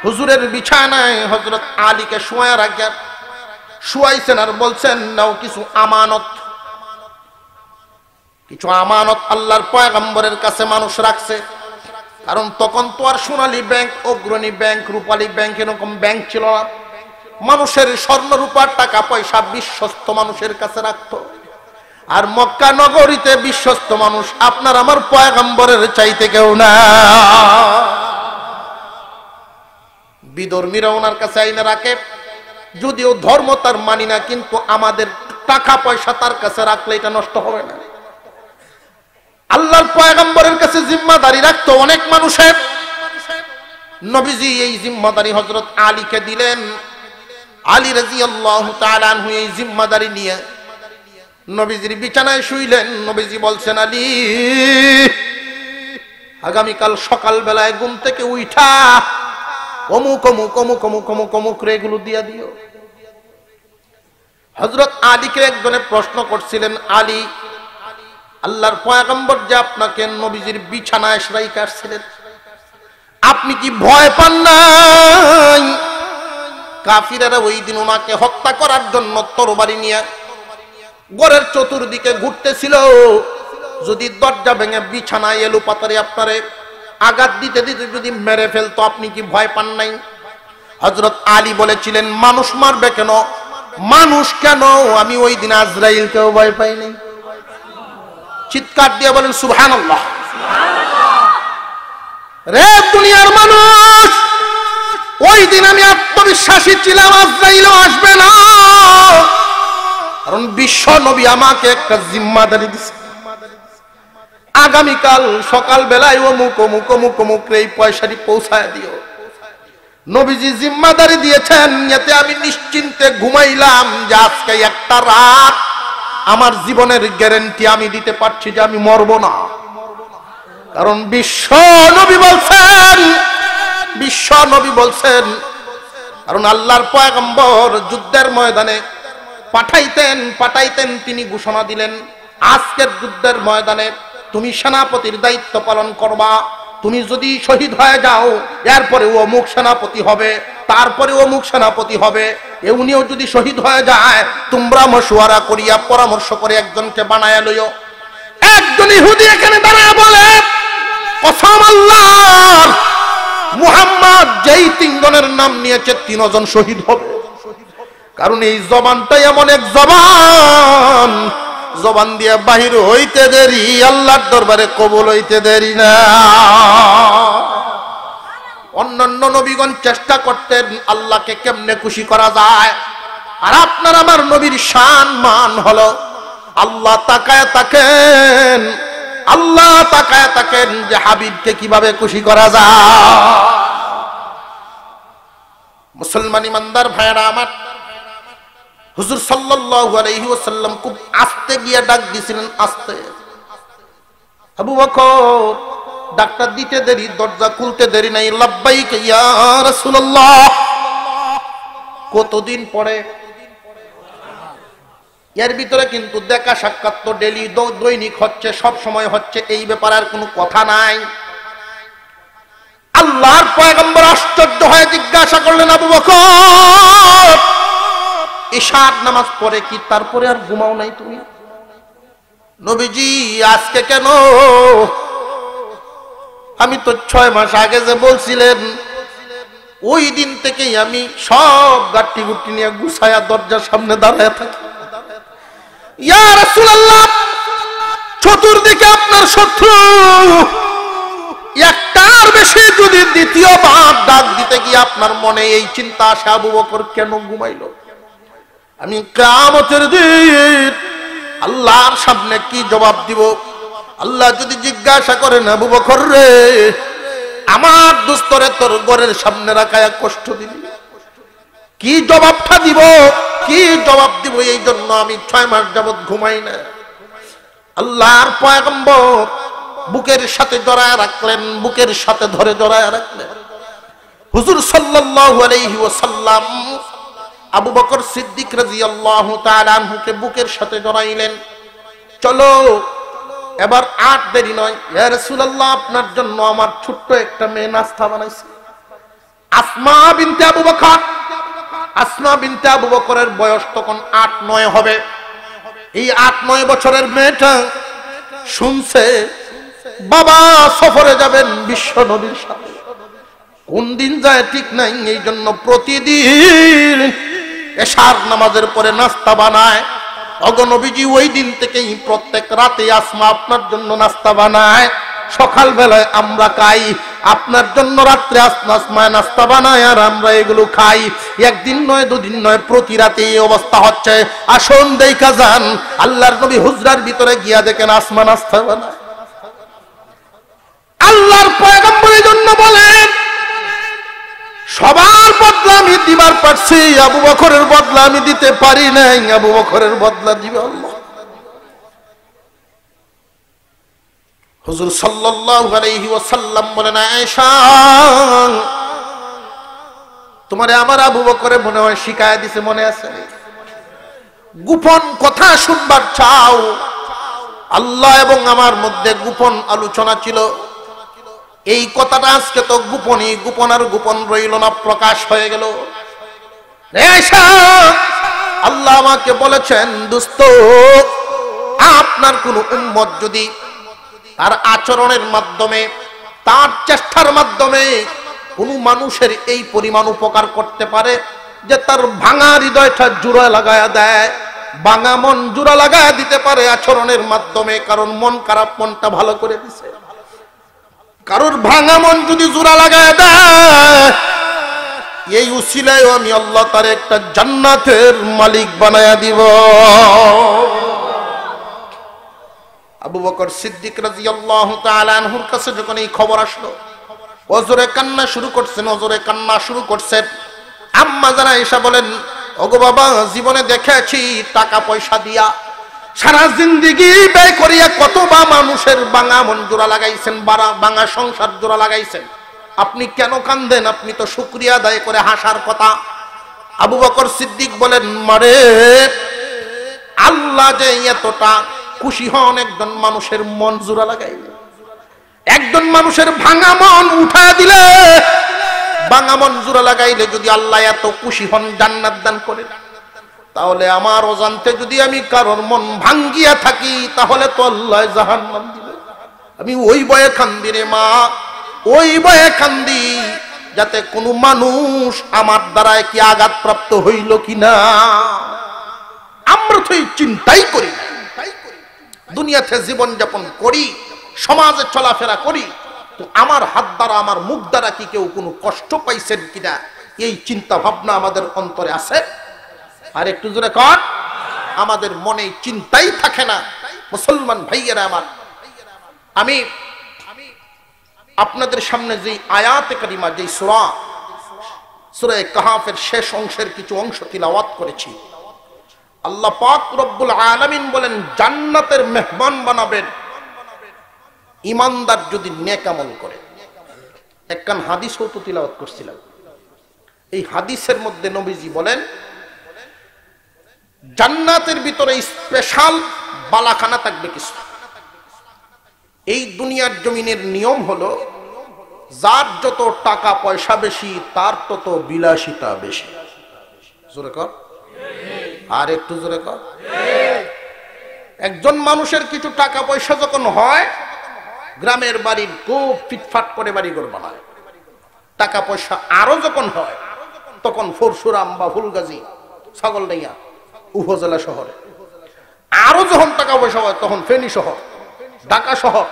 হুজুরের বিছানায় হযরত আলীকে শুয়াইছেন আর বলছেন, নাও কিছু আমানত আল্লাহর পয়গম্বরের কাছে মানুষ রাখছে। কারণ তখন তো আর সোনালী ব্যাংক, অগ্রণী ব্যাংক, রূপালী ব্যাংক এরকম ব্যাংক ছিল না। মানুষের স্বর্ণ রূপার টাকা পয়সা বিশ্বস্ত মানুষের কাছে রাখত। আর মক্কা নগরীতে বিশ্বস্ত মানুষ আপনার আমার পয়গম্বরের চাইতে কেউ না। বিধর্মীরা ওনার কাছে আইনে রাখে, যদিও ধর্ম তার মানি না, কিন্তু আমাদের টাকা পয়সা তার কাছে রাখলে এটা নষ্ট হবে না। আল্লাহর পয়গম্বরের কাছে জিম্মাদারি রাখতো অনেক মানুষের। নবীজি এই জিম্মাদারি হযরত আলীকে দিলেন। আলী রাদিয়াল্লাহু তাআলা আনহু এই জিম্মাদারি নিয়ে নবীজির বিছানায় শুইলেন। নবীজি বলছেন, আলী আগামীকাল সকাল বেলায় ঘুম থেকে উঠা অমুক অমুক অমুক অমুক অমুক অমুক রে এগুলো দিয়া দিও। হযরত আলীকে একজনে প্রশ্ন করছিলেন, আলী আল্লাহর পয়গম্বর যে আপনাকে নবীজির বিছানায় রাইখা আসছিলেন, আপনি কি ভয় পান নাই? কাফিরেরা ওই দিন ওনাকে হত্যা করার জন্য তরবারি নিয়ে ঘরের চতুর্দিকে ঘুরতেছিল। যদি দরজা ভেঙে বিছানায় এলো পাতারে আপনারে আঘাত দিতে দিতে যদি মেরে ফেলতো, আপনি কি ভয় পান নাই? হযরত আলী বলেছিলেন, মানুষ মারবে কেন, মানুষ কেন, আমি ওই দিন আজরাইলকেও ভয় পাই নাই। চিৎকার দিয়ে বলেন সুবহানাল্লাহ। রে দুনিয়ার মানুষ, ওই দিন আমি আত্মবিশ্বাসী ছিলাম আজরাইলও আসবে না, কারণ বিশ্ব নবী আমাকে একটা জিম্মাদারি দিয়েছে। আগামীকাল সকাল বেলায় অমুক অমুক অমুক অমুক এই পয়সাটি পৌঁছায় দিও। নবীজি জিম্মাদারি দিয়েছেন, এতে আমি নিশ্চিন্তে ঘুমাইলাম যে আজকে একটা রাত আমার জীবনের গ্যারান্টি আমি দিতে পারছি যে আমি মরব না। কারণ বিশ্ব নবী বলছেন, কারণ আল্লাহর পয়গম্বর যুদ্ধের ময়দানে পাঠাইতেন, তিনি ঘোষণা দিলেন, আজকের যুদ্ধের ময়দানে তুমি সেনাপতির দায়িত্ব পালন করবা। তুমি যদি শহীদ হয়ে যাও, এরপরে অমুক সেনাপতি হবে, তারপরে অমুক সেনাপতি হবে। উনিও যদি শহীদ হয়ে যায়, তোমরা মশওয়ারা করিয়া পরামর্শ করে একজনকে বানায়া লইও। একজন ইহুদি এখানে দাঁড়ায় বলে, কসম আল্লাহর, মুহাম্মদ যেই 3 জনের নাম নিয়েছে 3 জন শহীদ হবে। কারণ এই জবানটাই এমন এক জবান দিয়ে বাহির হইতে দেরি, আল্লাহর দরবারে কবুল হইতে দেরি না। অন্যান্য নবীগণ চেষ্টা করতেন আল্লাহকে কেমনে খুশি করা যায়, আর আপনার আমার নবীর শান মান হলো আল্লাহ তাকায় তাকেন যে হাবিবকে কিভাবে খুশি করা যায়। মুসলমান ইমানদার ভাইরা আমার, হুজুর সাল্লাল্লাহু আলাইহি ওয়াসাল্লাম খুব আস্তে গিয়ে ডাক দিয়েছিলেন, আস্তে। আবু বকর ডাকটা দিতে দেরি, দরজা খুলতে দেরি নাই। লাব্বাইক ইয়া রাসূলুল্লাহ। কতদিন পরে এর ভিতরে কিন্তু দেখা সাক্ষাৎ তো ডেলি দৈনিক হচ্ছে, সব সময় হচ্ছে, এই ব্যাপারে আর কোনো কথা নাই। আল্লাহর পয়গম্বর আশ্চর্য হয়ে জিজ্ঞাসা করলেন, আবু বকর ইশার নামাজ পড়ে কি তারপরে আর ঘুমাও নাই তুমি? নবীজি আজকে কেন? আমি তো 6 মাস আগে যে বলছিলেন, ওই দিন থেকেই আমি সব গাট্টি গুট্টি নিয়ে গুছায়া দরজার সামনে দাঁড়ায় থাকি। ইয়া রাসূলুল্লাহ, চতুর্দিকে আপনার শত্রু, একটার বেশি যদি দ্বিতীয়বার ডাক দিতে গিয়ে আপনার মনে এই চিন্তা আসে, আবু বকর কেন ঘুমাইলো? আমি কিয়ামতের দিন আল্লাহর সামনে কি জবাব দিব? আল্লাহ যদি জিজ্ঞাসা করেন, আবু বকর রে, আমার দুস্তরে তোর ঘরের সামনে রাখায় কষ্ট দিলি, কি জবাবটা দিব? কি জবাব দিব? এই জন্য আমি 6 মাস যাবত ঘুমাই না। আল্লাহর পয়গম্বর বুকের সাথে জড়ায় রাখলেন, বুকের সাথে ধরে জড়ায় রাখলেন। হুজুর সাল্লাল্লাহু আলাইহি ওয়াসাল্লাম আবু বকর সিদ্দিক রাদিয়াল্লাহু তাআলা আনহুকে বুকের সাথে জড়াইলেন। চলো এবার আর দেরি নয়, ইয়া রাসূলুল্লাহ, আপনার জন্য আমার ছোট্ট একটা মেয়ে নাস্তা বানাইছে। আসমা বিনতে আবু বকর, আসমা বিনতে আবু বকরের বয়স তখন 8-9 হবে। এই 8-9 বছরের মেয়েটা শুনছে বাবা সফরে যাবেন বিশ্ব নবীর সাথে, কোন দিন যায় ঠিক নাই, এই জন্য প্রতিদিন এশার নামাজের পরে নাস্তা বানায়। ওগো নবীজি, ওই দিন থেকেই প্রত্যেক রাতে আসমা আপনার জন্য নাস্তা বানায়, সকাল বেলায় আমরা খাই, আপনার জন্য রাত্রে আসমা নাস্তা বানায় আর আমরা এগুলো খাই। একদিন নয়, দুদিন নয়, প্রতি রাতে এই অবস্থা হচ্ছে। আসুন দেখা যান, আল্লাহর নবী হুজরার ভিতরে গিয়া দেখেন আসমা নাস্তা বানায়। আল্লাহর পয়গম্বরের জন্য বলেন, সবার বদলা আমি দিবার পারছি, আবু বকরের বদলা আমি দিতে পারি নাই, আবু বকরের বদলা দিবে আল্লাহ। হুজুর সাল্লাল্লাহু আলাইহি ওয়াসাল্লাম বলেন, আয়েশা, তোমারে আমার আবু বকরে মনে হয় শিখায় দিছে, মনে আছে? গোপন কথা শুনবার চাও? আল্লাহ এবং আমার মধ্যে গোপন আলোচনা ছিল, এই কথাটা আজকে তো গোপনই, গোপন আর গোপন রইল না, প্রকাশ হয়ে গেল। আয়েশা, আল্লাহ আমাকে বলেছেন, দোস্ত, আপনার কোন উম্মত যদি তার আচরণের মাধ্যমে, তার চেষ্টার মাধ্যমে কোন মানুষের এই পরিমাণ উপকার করতে পারে যে তার ভাঙা হৃদয়টা জোড়া লাগায়া দেয়, ভাঙা মন জোড়া লাগায়া দিতে পারে আচরণের মাধ্যমে, কারণ মন খারাপ, মনটা ভালো করে দিছে, কারোর ভাঙা মন যদি জোড়া লাগায় দেয়, এই উসিলায় আমি আল্লাহ তার একটা জান্নাতের মালিক বানায়া দিব। আবু বকর সিদ্দিক রাদিয়াল্লাহু তাআলা আনহুর কাছে যখন এই খবর আসলো, ওজরে কান্না শুরু করছেন, ওজরে কান্না শুরু করছেন। আম্মা জানা আয়েশা বলেন, ওগো বাবা, জীবনে দেখেছি টাকা পয়সা দিয়া সারা জিন্দেগি ব্যয় করিয়া কতবা মানুষের ভাঙা মন জোড়া লাগাইছেন, ভাঙা সংসার জোড়া লাগাইছেন, আপনি কেন কান্দেন? আপনি তো শুকরিয়া আদায় করে হাসার কথা। আবু বকর সিদ্দিক বলেন, মারে, আল্লাহ যে এতটা খুশি হন একজন মানুষের মন জোড়া লাগাইলে, একজন মানুষের ভাঙা মন উঠায় দিলে, ভাঙা মন জোড়া লাগাইলে যদি আল্লাহ এত খুশি হন, জান্নাত দান করে, তাহলে আমার অজান্তে যদি আমি কারোর মন ভাঙ্গিয়া থাকি, তাহলে তো আল্লাহ জাহান্নাম দিবে। আমি ওই ভয়ে কান্দি রে মা, ওই ভয়ে কান্দি, যাতে কোনো মানুষ আমার দ্বারায় কি আঘাতপ্রাপ্ত হইল কিনা। আমরা তো এই চিন্তাই করি, দুনিয়াতে জীবন যাপন করি, সমাজে চলাফেরা করি, তো আমার হাত দ্বারা, আমার মুখ দ্বারা কি কেউ কোনো কষ্ট পাইছেন কিনা, এই চিন্তা ভাবনা আমাদের অন্তরে আছে? আর একটু জোরে কর, আমাদের মনে চিন্তাই থাকে না। মুসলমান ভাইয়েরা আমার, আমি আপনাদের সামনে যে আয়াতে কারিমা, যে সূরা কাহাফের শেষ অংশের কিছু অংশ তিলাওয়াত করেছি, আল্লাহ পাক রব্বুল আলামিন বলেন, জান্নাতের মেহমান বানাবেন ইমানদার যদি নেক আমল করে। একখান হাদিসও তো তিলাওয়াত করছিলাম। এই হাদিসের মধ্যে নবীজি বলেন, জান্নাতের ভিতরে স্পেশাল বালাখানা থাকবে কিছু। এই দুনিয়ার জমিনের নিয়ম হলো যার যত টাকা পয়সা বেশি তার তত বিলাসিতা বেশি। জোরে কর, আর একটু জোরে কর। একজন মানুষের কিছু টাকা পয়সা যখন হয়, গ্রামের বাড়ির খুব ফিটফাট করে বাড়িঘর বানায়। টাকা পয়সা আরো যখন হয় তখন পরশুরাম বা ফুলগাজী, ছাগলনাইয়া উপজেলা শহরে। আরো যখন টাকা পয়সা হয় তখন ফেনী শহর, ঢাকা শহর,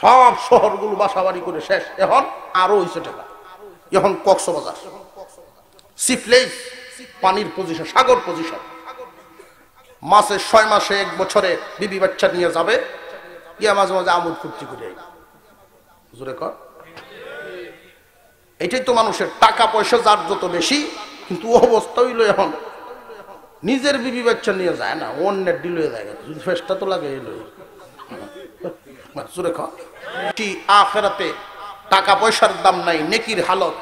সব শহরগুলো বাসা বাড়ি করে শেষ। এখন আরো হইছে টাকা, এখন কক্সবাজার, সিফলেজ, পানির পজিশন, সাগর পজিশন। মাসে 6 মাসে 1 বছরে বিবি বাচ্চা নিয়ে যাবে, ইয়া মাঝে মাঝে আমোদ ফুর্তি করে। জোরে কর। এটাই তো মানুষের টাকা পয়সা যার যত বেশি, কিন্তু অবস্থা হইলো এখন নিজের বিবি বাচ্চা নিয়ে যায় না, অন্যের ডিল হয়ে যায়। ফেসটা তো লাগে এলো। জোরে কর। আখিরাতে টাকা পয়সার দাম নাই, নেকির হালত।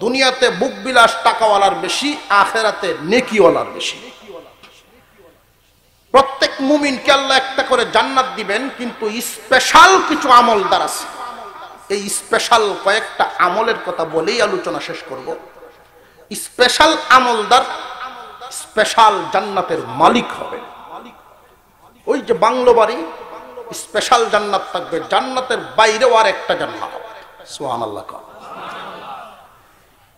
দুনিয়াতে বুক বিলাস টাকাওয়ালার বেশি, আখিরাতে নেকিওয়ালার বেশি। প্রত্যেক মুমিনকে আল্লাহ একটা করে জান্নাত দিবেন, কিন্তু স্পেশাল কিছু আমলদার আছে। এই স্পেশাল কয়েকটা আমলের কথা বলেই আলোচনা শেষ করব। স্পেশাল আমলদার স্পেশাল জান্নাতের মালিক হবে। ওই যে বাংলো বাড়ি, স্পেশাল জান্নাত থাকবে, জান্নাতের বাইরেও আর একটা জান্নাত হবে। সুবহানাল্লাহ।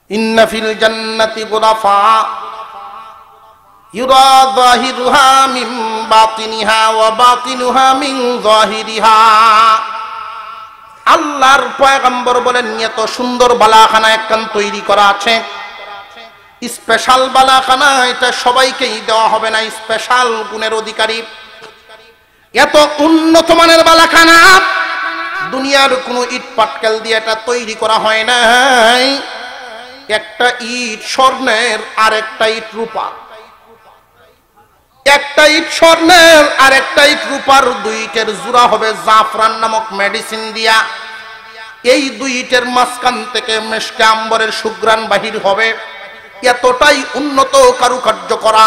ইন্না ফিল জান্নাতি গুরাফা ইউরা যাহিরুহা মিন বাতিনিহা ওয়া বাতিনুহা মিন যাহিরিহা। আল্লাহর পয়গম্বর বলেন, এত সুন্দর বালাখানা একখান তৈরি করা আছে, স্পেশাল বালাখানা। এটা সবাইকেই দেওয়া হবে না, স্পেশাল গুণের অধিকারী। এত উন্নত মানের বালাখানা দুনিয়ার কোনো ইট পাটকেল দিয়ে এটা তৈরি করা হয় নাই। একটা ইট স্বর্ণের, আর একটা ইট রূপা। একটা ইট স্বর্ণের আর একটা ইট রূপার, 2 ইটের জোড়া হবে জাফরান নামক মেডিসিন দিয়া। এই 2 ইটের মাঝখান থেকে মেশকে আম্বরের সুঘ্রাণ বাহির হবে। এতটাই উন্নত কারুকার্য করা,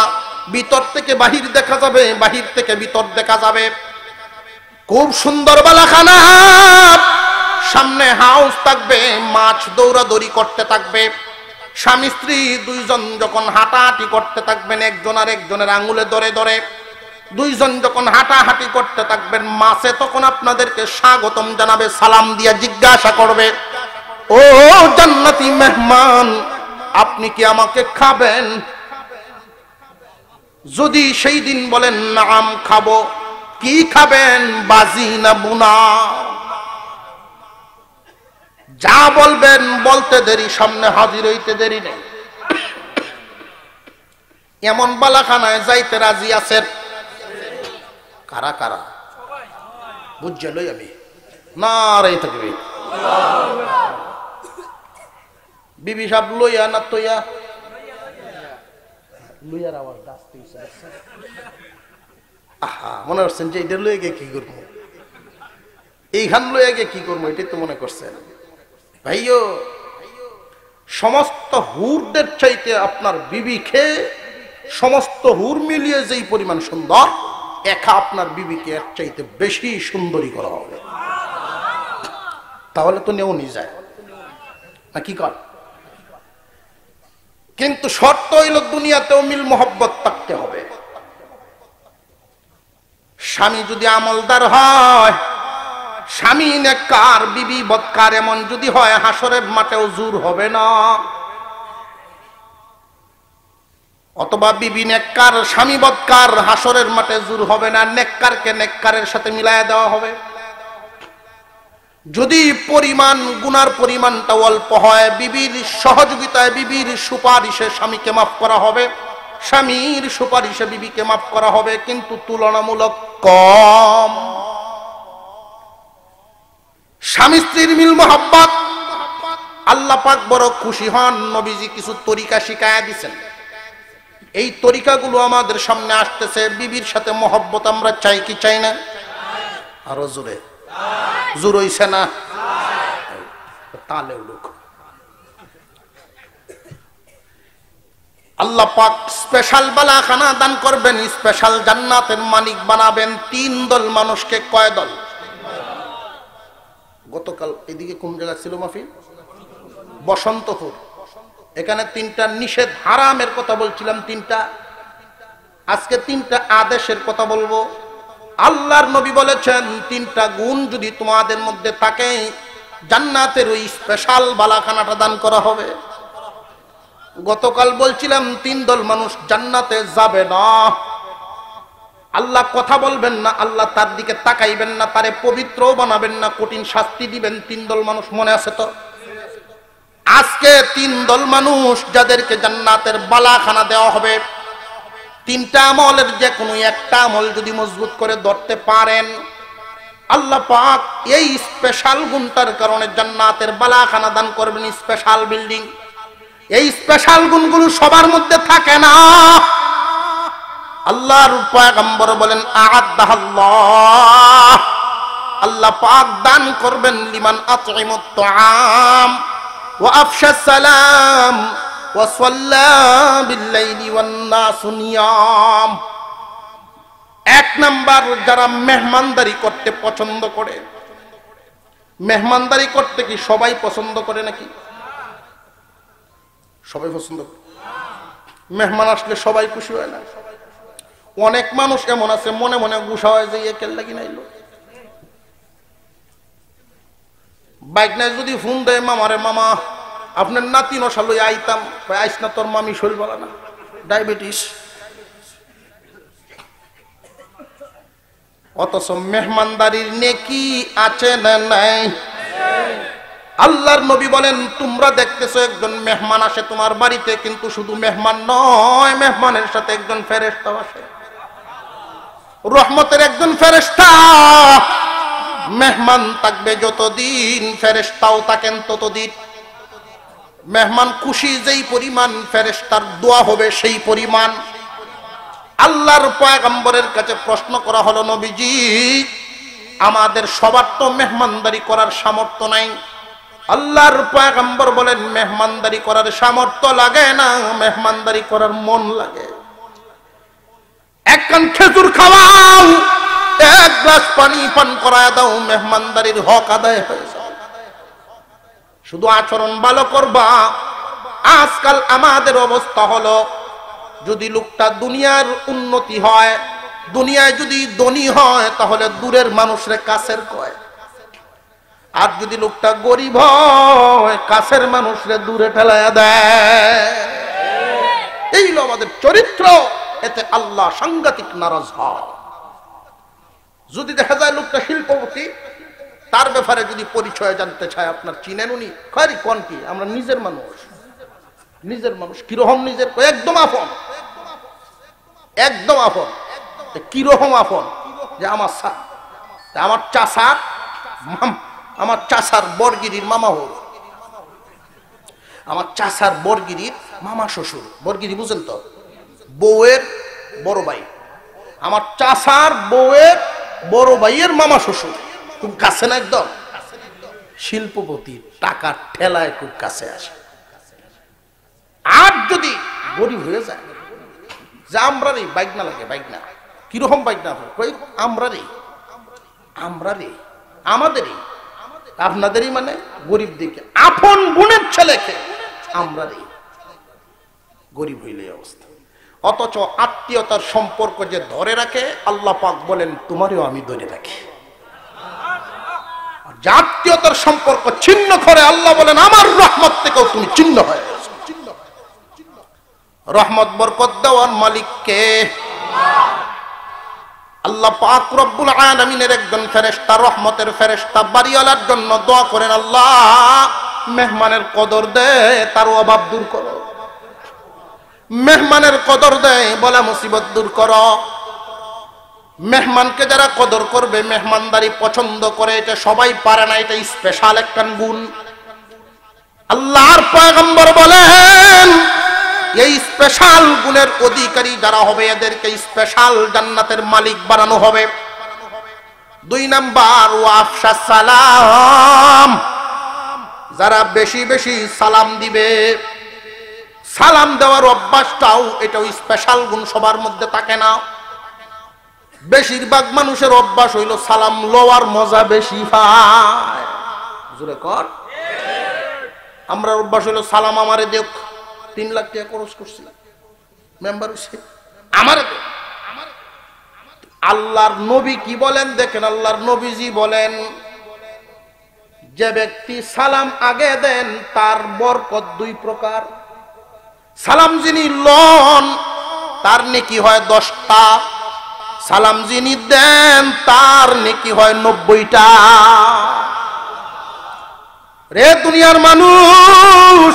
ভিতর থেকে বাহির দেখা যাবে, বাহির থেকে ভিতর দেখা যাবে। খুব সুন্দর বালাখানা। সামনে হাউস থাকবে, মাছ দৌড়াদৌড়ি করতে থাকবে। স্বামী স্ত্রী 2 জন যখন হাঁটাহাঁটি করতে থাকবেন, একজন আর একজনের আঙুলে ধরে ধরে 2 জন যখন হাঁটাহাঁটি করতে থাকবেন, মাছে তখন আপনাদেরকে স্বাগতম জানাবে, সালাম দিয়ে জিজ্ঞাসা করবে, ও জান্নাতি মেহমান, আপনি কি আমাকে খাবেন? যদি সেই দিন বলেন নাম খাবো, কি খাবেন? বাজি না বুনা? যা বলবেন বলতে দেরি, সামনে হাজির হইতে দেরি নেই। এমন বালাখানায় যাইতে রাজি আছেন? কারা কারা বুঝছে লই আমি না রে থাকবি। বিবি সাহেব লইয়া না তৈয়া লইয়ার আওয়াজ ডাকতে আহা, মনে করছেন যে এটা লইয়া গিয়ে কি করবো, এইখান লইয়া গিয়ে কি করবো, এটাই তো মনে করছেন। ভাইও, সমস্ত হুরদের চাইতে আপনার বিবি খেয়ে সমস্ত হুর মিলিয়ে যেই পরিমাণ সুন্দর, একা আপনার বিবিকে এক চাইতে বেশি সুন্দরী করা হবে। তাহলে তো নেও নিয়ে যায় না, কি কর? কিন্তু শর্ত হইল দুনিয়াতেও মিল মোহব্বত থাকতে হবে। স্বামী যদি আমলদার হয়, স্বামী নেককার, বিবি বদকার, এমন যদি হয়, হাসরের মাঠেও জোর হবে না। অথবা বিবি নেককার, স্বামী বদকার, হাসরের মাঠে জোর হবে না। নেককারকে নেককারের সাথে মিলায়া দেওয়া হবে। যদি পরিমাণ, গুনার পরিমাণটা অল্প হয়, বিবির সহযোগিতায়, বিবির সুপারিশে স্বামীকে মাফ করা হবে, স্বামীর সুপারিশে বিবিকে মাফ করা হবে, কিন্তু তুলনামূলক কম। স্বামী স্ত্রীর মিল মোহাব্বত, আল্লাহ পাক বড় খুশি হন। নবীজি কিছু তরিকা শিখায়া দিয়েছেন, এই তরিকাগুলো আমাদের সামনে আসতেছে। বিবির সাথে মোহব্বত আমরা চাই কি চাই না? আরো জোরে, জোর হইছে না? তাহলে লোক আল্লাহ পাক স্পেশাল বালাখানা দান করবেন, স্পেশাল জান্নাতের মালিক বানাবেন। 3 দল মানুষকে। কয় দল? গতকাল এদিকে কোন জায়গা ছিল মাহফিল? বসন্তপুর। এখানে 3টা নিষেধ হারামের কথা বলছিলাম, 3টা। আজকে 3টা আদেশের কথা বলবো। আল্লাহর নবী বলেছেন 3টা গুণ যদি তোমাদের মধ্যে থাকে জান্নাতের ওই স্পেশাল বালাখানাটা দান করা হবে। গতকাল বলছিলাম 3 দল মানুষ জান্নাতে যাবে না। আল্লাহ কথা বলবেন না, আল্লাহ তার দিকে তাকাইবেন না, তারে পবিত্র বানাবেন না, কঠিন শাস্তি দিবেন। 3 দল মানুষ মনে আছে তো? আজকে 3 দল মানুষ যাদেরকে জান্নাতের বালাখানা দেওয়া হবে। 3টা আমলের যে কোনো একটা আমল যদি মজবুত করে ধরতে পারেন, আল্লাহ পাক এই স্পেশাল গুণটার কারণে জান্নাতের বালাখানা দান করবেন, স্পেশাল বিল্ডিং। এই স্পেশাল গুণগুলো সবার মধ্যে থাকে না। আল্লাহর পয়গম্বর বলেন আ'আদাল্লাহ, আল্লাহ পাক দান করবেন লিমান আত'ইমুত তুআম ওয়া আফশাস সালাম ওয়া সাল্লা বিল-লাইলি ওয়ান-নাসু নিয়াম। 1 নাম্বার, যারা মেহমানদারি করতে পছন্দ করে। মেহমানদারি করতে কি সবাই পছন্দ করে নাকি? সবাই পছন্দ করে। মেহমান আসলে সবাই খুশি হয় না। অনেক মানুষ এমন আছে মনে মনে গুসা হয় যে এ কেল্লা কি নাইলো। বাইক নাই যদি ফোন দেয় মামারে, মামা আপনার নাতি নশালো আইতাম, আইস না তোর মামি শরীর বলা না, ডায়াবেটিস। অথচ মেহমানদারির নেকি আছে না নাই? আল্লাহর নবী বলেন তোমরা দেখতেছো একজন মেহমান আসে তোমার বাড়িতে, কিন্তু শুধু মেহমান নয়, মেহমানের সাথে একজন ফেরেশতা আসে, রহমতের একজন ফেরেশতা। মেহমান থাকবে যতদিন, ফেরেশতাও থাকেন ততদিন। মেহমান খুশি যেই পরিমাণ, ফেরেশতার দোয়া হবে সেই পরিমাণ। আল্লাহর পয়গম্বরের কাছে প্রশ্ন করা হলো, নবীজি আমাদের সবার তো মেহমানদারি করার সামর্থ্য নাই। আল্লাহর পয়গম্বর বলেন মেহমানদারি করার সামর্থ্য লাগে না, মেহমানদারি করার মন লাগে। 1 কান খেজুর খাওয়াও, 1 গ্লাস পানি পান করায় দাও, মেহমানদারির হক আদায় হয়ে যায়। শুধু আচরণ ভালো করবা। আজকাল আমাদের অবস্থা হলো, যদি লোকটা দুনিয়ার উন্নতি হয়, দুনিয়ায় যদি ধনী হয়, তাহলে দূরের মানুষরে কাছের কয়। আর যদি লোকটা গরিব হয়, কাছের মানুষরে দূরে ঠেলাইয়া দেয়। এই হলো আমাদের চরিত্র। এতে আল্লাহ সাংঘাতিক নারাজ হয়। যদি দেখা যায় লোকটা শিল্পপতি, তার ব্যাপারে যদি পরিচয় জানতে চায়, আপনার চিনেন উনি, কয় কোন কি, আমরা নিজের মানুষ। নিজের মানুষ কিরকম? নিজের একদম আপন, একদম আপন। কিরকম আপন? যে আমার চাচার বরগিরির মামা হোক, আমার চাচার বরগিরির মামা শ্বশুর। বরগিরি বুঝেন তো? বউয়ের বড় ভাই। আমার চাচার বউয়ের বড় ভাইয়ের মামা শ্বশুর। খুব কাছে না, একদম শিল্পপতি, টাকার ঠেলায় খুব কাছে আসে। আর যদি গরিব হয়ে যায়, যে আমরা রে বাইক না লাগে, বাইক না, কিরকম বাইক না, আমরা রে আমাদেরই, আপনাদেরই, মানে গরিব দিকে আপন বোনের ছেলেকে আমরা রে, গরিব হইলে অবস্থা। অথচ আত্মীয়তার সম্পর্ক যে ধরে রাখে, আল্লাহ পাক বলেন তোমারও আমি ধরে রাখি। আত্মীয়তার সম্পর্ক ছিন্ন করে, আল্লাহ বলেন আমার রহমত থেকেও তুমি ছিন্ন হয়ে। রহমত বরকত দেওয়ার মালিক কে? আল্লাহ পাক রব্বুল আলামিনের একজন ফেরেশতা, রহমতের ফেরেশতা, বাড়িওয়ালার জন্য দোয়া করেন, আল্লাহ মেহমানের কদর দে, তার অভাব দূর করো। মেহমানের কদর দেয়, বলা মুসিবত দূর করো। মেহমানকে যারা কদর করবে, মেহমানদারি পছন্দ করে, এটা সবাই পারে না, এটা স্পেশাল একটা গুণ। আল্লাহর পয়গম্বর বলেন এই স্পেশাল গুণের অধিকারী যারা হবে, এদেরকে স্পেশাল জান্নাতের মালিক বানানো হবে। 2 নাম্বার, ওয়াফশা সালাম, যারা বেশি বেশি সালাম দিবে। সালাম দেওয়ার অভ্যাসটাও এটাও স্পেশাল গুণ, সবার মধ্যে থাকে না। বেশিরভাগ মানুষের অভ্যাস হইল সালাম লওয়ার মজা বেশি পায়। জোরে কর। আমরা অভ্যাস হইল সালাম আমারে দেখ, 3 লাখ টাকা খরচ করছিলাম মেম্বার হইছে আমারে দেখ। আল্লাহর নবী কি বলেন দেখেন, আল্লাহর নবীজি বলেন যে ব্যক্তি সালাম আগে দেন তার বরকত 2 প্রকার। সালাম যিনি লন তার নেকি হয় 10টা, সালাম যিনি দেন তার নেকি হয় 90টা। রে দুনিয়ার মানুষ,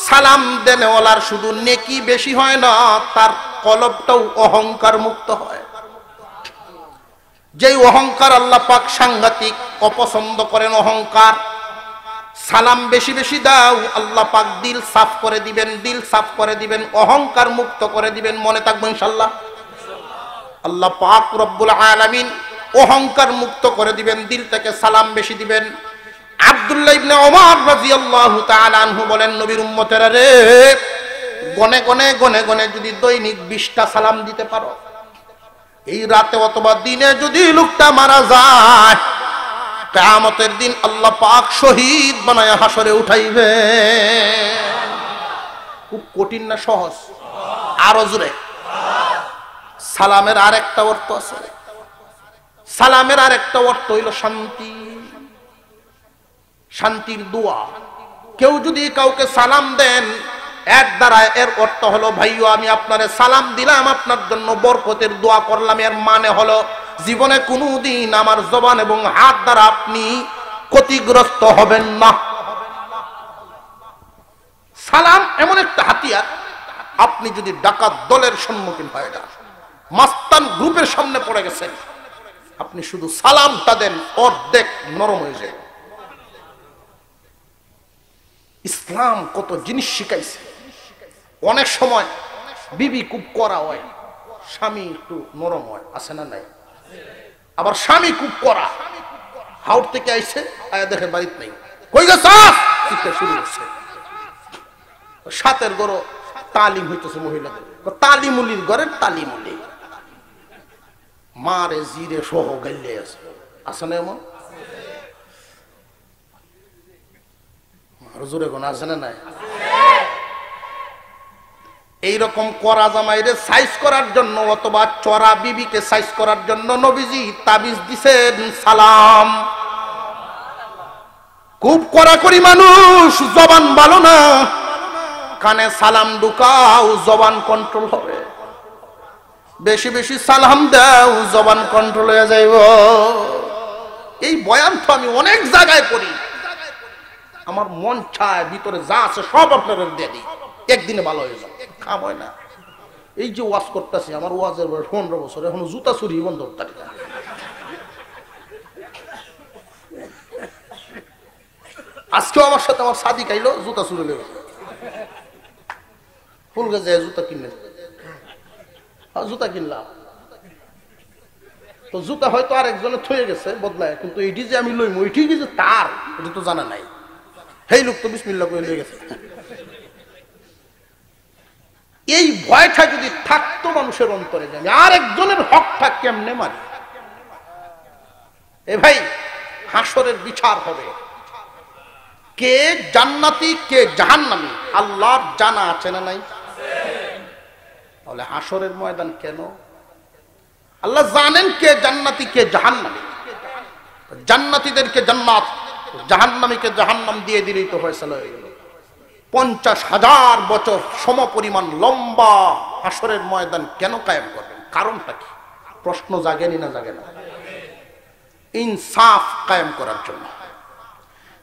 সালাম দেনেওয়ালার শুধু নেকি বেশি হয় না, তার কলবটাও অহংকার মুক্ত হয়। যেই অহংকার আল্লাহ পাক সাংঘাতিক অপছন্দ করেন অহংকার। সালাম বেশি বেশি দাও, আল্লাহ পাক দিল সাফ করে দিবেন, দিল সাফ করে দিবেন, অহংকার মুক্ত করে দিবেন। মনে থাকবে ইনশাআল্লাহ। আল্লাহ পাক রব্বুল আলামিন অহংকার মুক্ত করে দিবেন, দিল থেকে সালাম বেশি দিবেন। আব্দুল্লাহ ইবনে ওমর রাদিয়াল্লাহু তাআলা আনহু বলেন, নবীর উম্মতেরা রে, গনে গনে গনে গনে যদি দৈনিক 20টা সালাম দিতে পারো, এই রাতে অথবা দিনে যদি লোকটা মারা যায়, কিয়ামতের দিন আল্লাহ পাক শহীদ বানায়া হাসরে উঠাইবে। খুব কঠিন না সহজ? আরো জোরে। সালামের আরেকটা অর্থ আছে, সালামের আরেকটা অর্থ হইল শান্তি, শান্তির দোয়া। কেউ যদি কাউকে সালাম দেন এক দ্বারা, এর অর্থ হলো ভাইও আমি আপনারে সালাম দিলাম, আপনার জন্য বরকতের দোয়া করলাম। এর মানে হলো জীবনে কোনোদিন আমার জবান এবং হাত দ্বারা আপনি ক্ষতিগ্রস্ত হবেন না। সালাম এমন একটা হাতিয়ার, আপনি যদি ডাকাত দলের সম্মুখীন হয়ে যান, মাস্তান গ্রুপের সামনে পড়ে গেছেন, আপনি শুধু সালামটা দেন, অর্ধেক নরম হয়ে যায়। ইসলাম কত জিনিস শিখাইছে। অনেক সময় বিবি খুব কড়া হয়, স্বামী একটু নরম হয়, আছে না নাই? আবার স্বামী খুব কড়া, হাউট থেকে আইছে, আয়া দেখে বাড়িতে নেই, কই গেছাস চিৎকার শুরু করছে। সাতের গরো তালিম হইতেছে মহিলাদের, তালিমুলির ঘরের তালিমুলি, মারে জিরে সহ গাইলে আছে, আছে না এমন? জোরে কোন আছে না নাই? এইরকম করা জামাইরে সাইজ করার জন্য অথবা চড়া বিবিকে সাইজ করার জন্য নবীজি তাবিজ দিছেন সালাম। খুব কড়াকড়ি মানুষ, জবান ভালো না, কানে সালাম ঢুকাও, জবান কন্ট্রোল হবে। বেশি বেশি সালাম দাও, জবান কন্ট্রোল হয়ে যাইব। এই বয়ান তো আমি অনেক জায়গায় করি, আমার মন চায় ভিতরে যা আছে সব আপনাদের দিয়ে দিই, একদিনে ভালো হয়ে যাবে। কাম হয় না। এই যে ওয়াজ করতেছি, আমার ওয়াজের বয়স 15 বছর, এখনো জুতা চুরি বন্ধ করতে পারি না। আজকেও আমার সাথে আমার সাদি খাইলো, জুতা চুরি লেগে ফুল গাছে জুতা কিনলে, জুতা কিনলাম তো জুতা হয়তো আর একজনে থয়ে গেছে বদলায়, কিন্তু এইটি যে আমি লইম ওইটি যে তার, এটা তো জানা নাই। সেই লোক তো বিসমিল্লাহ করে লয়ে গেছে। এই ভয়টা যদি থাকতো মানুষের অন্তরে, যে আমি আর একজনের হকটা কেমনে মারি। এ ভাই, হাসরের বিচার হবে, কে জান্নাতি কে জাহান্নামী আল্লাহর জানা আছে না নাই? তাহলে হাসরের ময়দান কেন? আল্লাহ জানেন কে জান্নাতি কে জাহান্নামী। জান্নাতীদেরকে জান্নাত, জাহান্নামীকে জাহান্নাম দিয়ে দিলেই তো ফয়সালা হয়ে গেল। 50,000 বছর সমপরিমাণ লম্বা হাসরের ময়দান কেন কায়েম করবেন? কারণটা কি? প্রশ্ন জাগেনি না জাগে না? ইনসাফ কায়েম করার জন্য।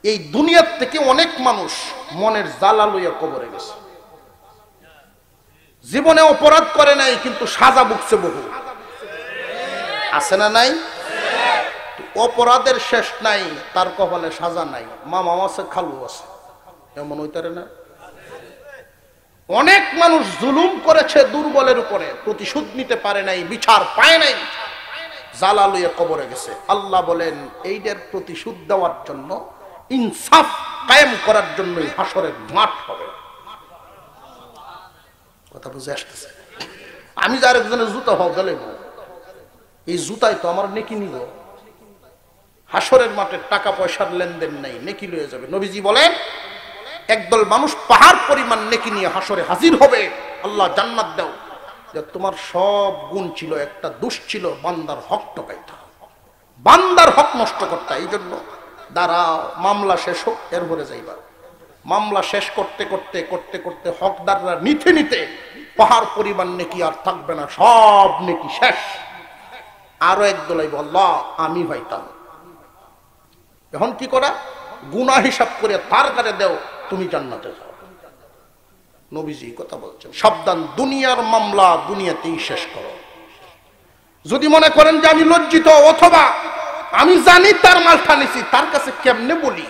এই দুনিয়ার থেকে অনেক মানুষ মনের জ্বালা লইয়া কবরে গেছে, জীবনে অপরাধ করে নাই কিন্তু সাজা ভুগছে বহু, আছে না নাই? অপরাধের শেষ নাই, তার কপালে সাজা নাই, মামা আছে খালু আছে, এমন হইতারে না? অনেক মানুষ জুলুম করেছে দুর্বলের উপরে, প্রতিশোধ নিতে পারে নাই, বিচার পায় নাই, জ্বালা লইয়া কবরে গেছে। আল্লাহ বলেন এইটার প্রতিশোধ দেওয়ার জন্য, ইনসাফ কায়েম করার জন্যই হাসরের মাঠ হবে। কথা বুঝে আসতেছে? আমি যে আরেকজনের জুতা হওয়া গেলে এই জুতাই তো আমার নেকি নিব। হাসরের মাঠে টাকা পয়সার লেনদেন নাই, নেকি লয়ে যাবে। নবীজি বলেন একদল মানুষ পাহাড় পরিমাণ নেকি নিয়ে হাসরে হাজির হবে। আল্লাহ জান্নাত দাও, যে তোমার সব গুণ ছিল, একটা দোষ ছিল বান্দার হক টকাইতা, বান্দার হক নষ্ট করতা। এই জন্য দাঁড়াও, মামলা শেষ হোক, এরপরে যাইবা। মামলা শেষ করতে করতে করতে করতে হকদাররা নিতে নিতে পাহাড় পরিমাণ নেকি আর থাকবে না, সব নেকি শেষ। আরো একদলাই আল্লাহ আমি হইতাম। এখন কি করা? গুনাহ হিসাব করে তার কাছে দেও, তুমি জান্নাতে যাও। নবীজি কথা বলছেন, সাবধান, দুনিয়ার মামলা দুনিয়াতেই শেষ করো। যদি মনে করেন যে আমি লজ্জিত অথবা আমি জানি তার মালটা নিছি, তার কাছে কেমনে বলি,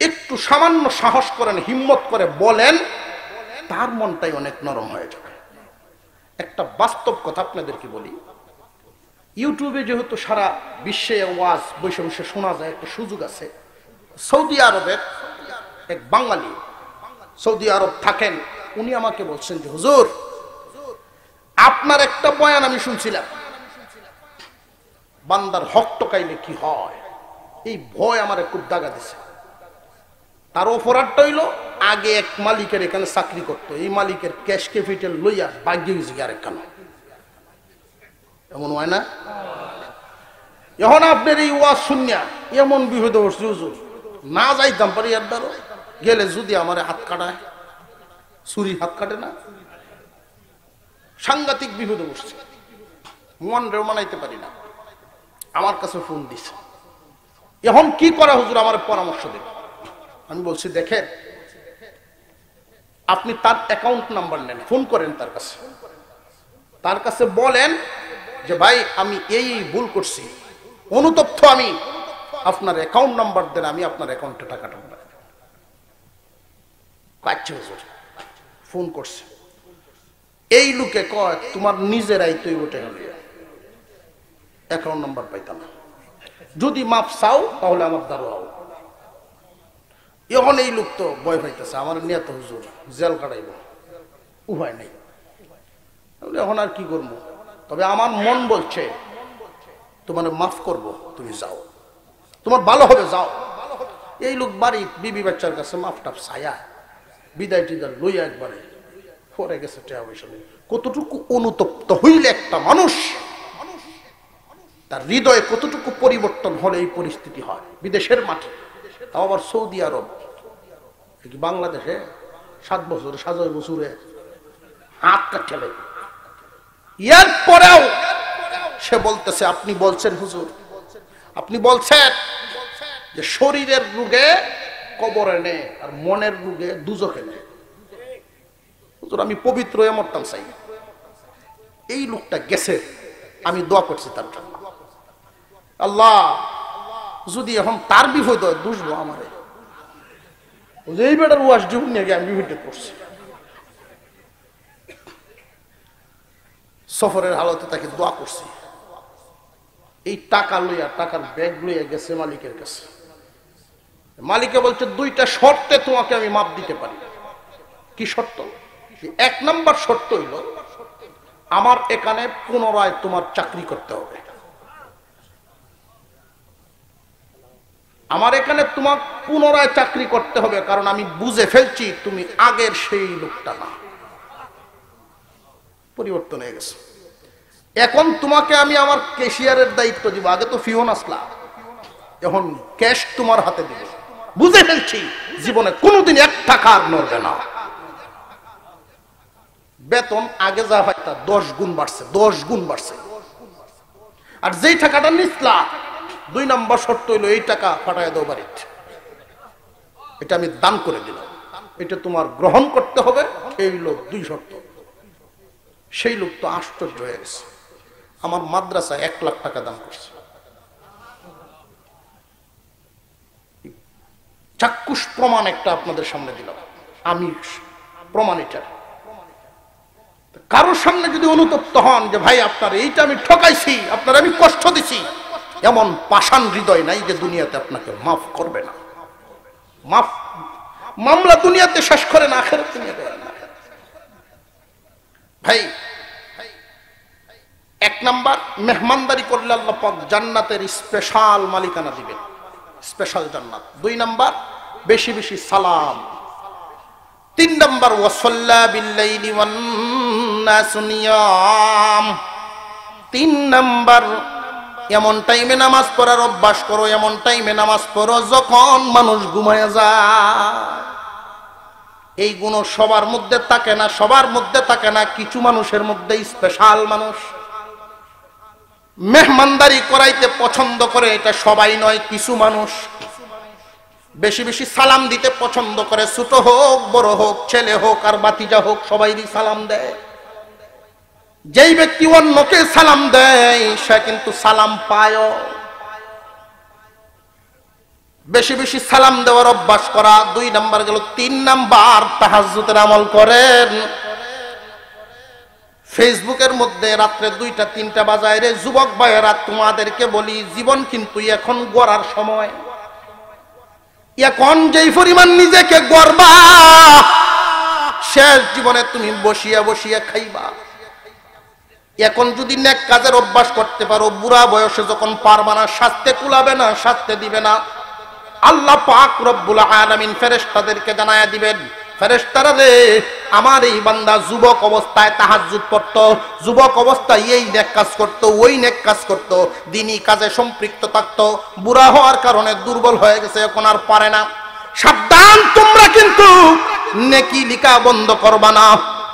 একটু সামান্য সাহস করেন, হিম্মত করে বলেন, তার মনটাই অনেক নরম হয়ে যাবে। একটা বাস্তব কথা আপনাদেরকে বলি, ইউটিউবে যেহেতু সারা বিশ্বে ওয়াজ বসে বসে শোনা যায়, একটা সুযোগ আছে। সৌদি আরবের এক বাঙালি সৌদি আরব থাকেন, উনি আমাকে বলছেন যে হুজুর আপনার একটা বয়ান আমি শুনছিলাম, বান্দার হক টকাইলে কি হয়, এই ভয় আমার খুব দাগা দিছে। তার অপরাধটা হইল আগে এক মালিকের এখানে চাকরি করতো, এই মালিকের ক্যাশ ক্যাপিটাল লইয়া বাগিয়ে গেছে আরেক কেন, এমন হয় না? এখন আপনার এই ওয়াজ শুনিয়া এমন বিপদে পড়ছি, হুজুর না যাইতাম পারি, আর দ্বারো গেলে যদি আমার হাত কাটায়, ছুরি হাত কাটে না, সাংঘাতিক বিপদে বসছে, মন রেও মানাইতে পারি না। আমার কাছে ফোন দিছে, এখন কি করা হুজুর, আমার পরামর্শ দেব। আমি বলছি দেখেন, আপনি তার অ্যাকাউন্ট নাম্বার নেন, ফোন করেন তার কাছে বলেন যে ভাই আমি এই ভুল করছি, অনুতপ্ত আমি, আপনার অ্যাকাউন্ট নাম্বার দেন, আমি আপনার অ্যাকাউন্টে টাকাটা পাচ্ছি। হুজুর ফোন করছে, এই লোকে কয় তোমার নিজেরাই তুই ওঠে হলে অ্যাকাউন্ট নাম্বার পাইতাম, যদি মাপ চাও তাহলে আমার দাঁড়াও। এখন এই লোক তো ভয় পাইতেছে, আমার নিয়ে তো হুজুর জেল কাটাইব, উপায় নেই, এখন আর কি করবো। তবে আমার মন বলছে তোমার মাফ করব, তুমি যাও, তোমার ভালো হবে, যাও। এই লোক বাড়ি বিবি বাচ্চার কাছে মাফ টাফ ছায়া বিদায় টিদার লইয়া একবারে পরে গেছে। কতটুকু অনুতপ্ত হইলে একটা মানুষ, তার হৃদয়ে কতটুকু পরিবর্তন হলে এই পরিস্থিতি হয়। বিদেশের মাঠে, তাও আবার সৌদি আরব, বাংলাদেশে 7 বছর 7 বছরে হাত কাটলে, এর পরেও সে বলতেছে, আপনি বলছেন হুজুর, আপনি বলছেন যে শরীরের রোগে কবরে নে আর মনের রোগে দুজখে নে। হুজুর আমি পবিত্র মরতাম চাই। এই লোকটা গেছে, আমি দোয়া করছি তার জন্য, আল্লাহ যদি এখন তার বিপদ হয় বুঝবো আমারে, এই বেটার ওয়াজ জীবন নিয়ে আমি বিপদে পড়ছি। সফরের হালতে তাকে দোয়া করছি, এই টাকা লইয়া, টাকার ব্যাগ লইয়া গেছে মালিকের কাছে। মালিকে বলছে 2টা শর্তে তোমাকে আমি মাপ দিতে পারি। কি শর্ত? 1 নম্বর শর্ত হইল আমার এখানে পুনরায় তোমার চাকরি করতে হবে, আমার এখানে তোমার পুনরায় চাকরি করতে হবে, কারণ আমি বুঝে ফেলছি তুমি আগের সেই লোকটা না, পরিবর্তন হয়ে গেছে। এখন তোমাকে আমি আমার ক্যাশিয়ারের দায়িত্ব দিব, আগে তো ফিওন আসলা, এখন ক্যাশ তোমার হাতে দিব, বুঝে ফেলছি জীবনে কোনোদিন 1 টাকা আর নড়বে না। বেতন আগে যা পাইতা 10 গুণ বাড়ছে, 10 গুণ বাড়ছে। আর যেই টাকাটা নিসলা, 2 নম্বর শর্ত হইলো এই টাকা পাঠায় দাও বাড়িতে, এটা আমি দান করে দিলাম, এটা তোমার গ্রহণ করতে হবে। এই লোক 2 শর্ত। সেই লোক তো আশ্চর্য হয়ে গেছে, আমার মাদ্রাসা 1 লাখ টাকা দান করছে। চাক্ষুষ প্রমাণ একটা আপনাদের সামনে দিলাম, আমি প্রমাণ এটা। কারোর সামনে যদি অনুতপ্ত হন যে ভাই আপনার এইটা আমি ঠকাইছি, আপনার আমি কষ্ট দিছি, এমন পাষাণ হৃদয় নাই যে দুনিয়াতে আপনাকে মাফ করবে না। মামলা দুনিয়াতে শেষ করে না, আখেরাতে নিয়ে দেয় না। ভাই, এক নাম্বার, মেহমানদারি করলে আল্লাহ পাক জান্নাতের স্পেশাল মালিকানা দিবেন, স্পেশাল জান্নাত। 2 নাম্বার, বেশি বেশি সালাম। 3 নাম্বার, ওয়াসাল্লা বিল্লাইলি ওয়ান নাসু নিয়াম। 3 নাম্বার, এমন টাইমে নামাজ পড়ার অভ্যাস করো, এমন টাইমে নামাজ পড়ো যখন মানুষ ঘুমায় যায়। এই গুণ সবার মধ্যে থাকে না, সবার মধ্যে থাকে না, কিছু মানুষের মধ্যে স্পেশাল মানুষ মেহমানদারি করাইতে পছন্দ করে, এটা সবাই নয়, কিছু মানুষ বেশি বেশি সালাম দিতে পছন্দ করে, ছোট হোক বড় হোক, ছেলে হোক আর বাতিজা হোক, সবাইরই সালাম দেয়। যেই ব্যক্তি অন্যকে সালাম দেয় সে কিন্তু সালাম পায়। বেশি বেশি সালাম দেওয়ার অভ্যাস করা 2 নাম্বার গেল। 3 নাম্বার, তাহাজ্জুদের আমল করেন। ফেসবুকের মধ্যে রাত্রে 2টা 3টা বাজায় রে যুবক ভাইয়েরা, তোমাদেরকে বলি, জীবন কিন্তু এখন গড়ার সময়। এখন যেই পরিমাণ নিজেকে গড়বা, শেষ জীবনে তুমি বসিয়া বসিয়া খাইবা। এখন যদি নেক কাজের অভ্যাস করতে পারো, বুড়া বয়সে যখন পারবা না, শাস্তে কুলাবে না, শাস্তে দিবে না, আল্লাহ পাক রব্বুল আলামিন ফেরেশতাদেরকে জানায়া দিবেন, ফেরেশতারা রে, আমার এই বান্দা যুবক অবস্থায় তাহাজ্জুদ পড়তো, যুবক অবস্থায় এই নেক কাজ করতো, ওই নেক কাজ করতো, দ্বীনি কাজে সম্পৃক্ত থাকতো, বুড়া হওয়ার কারণে দুর্বল হয়ে গেছে, এখন আর পারে না। সাবধান, তোমরা কিন্তু নেকি লিখা বন্ধ করবা না,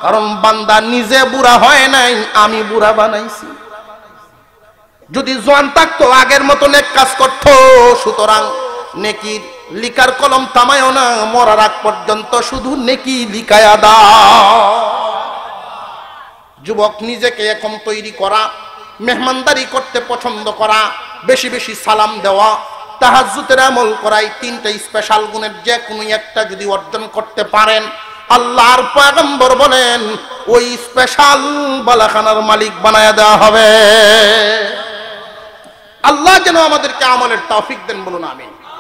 কারণ বান্দা নিজে বুড়া হয় নাই, আমি বুড়া বানাইছি। যদি জোয়ান থাকতো আগের মতো নেক কাজ করতো। সুতরাং নেকির লিকার কলম থামায়ও না, মরার আগ পর্যন্ত শুধু নেকি লিখায়া দাও। যুবক, নিজেকে এখন তৈরি করা, মেহমানদারি করতে পছন্দ করা, বেশি বেশি সালাম দেওয়া, তাহাজ্জুদের আমল করাই 3টা স্পেশাল গুণের যে কোনো একটা যদি অর্জন করতে পারেন, আল্লাহর পয়গম্বর বলেন ওই স্পেশাল বালাখানার মালিক বানায়া দেওয়া হবে। আল্লাহ যেন আমাদেরকে আমলের তৌফিক দেন, বলুন আমিন।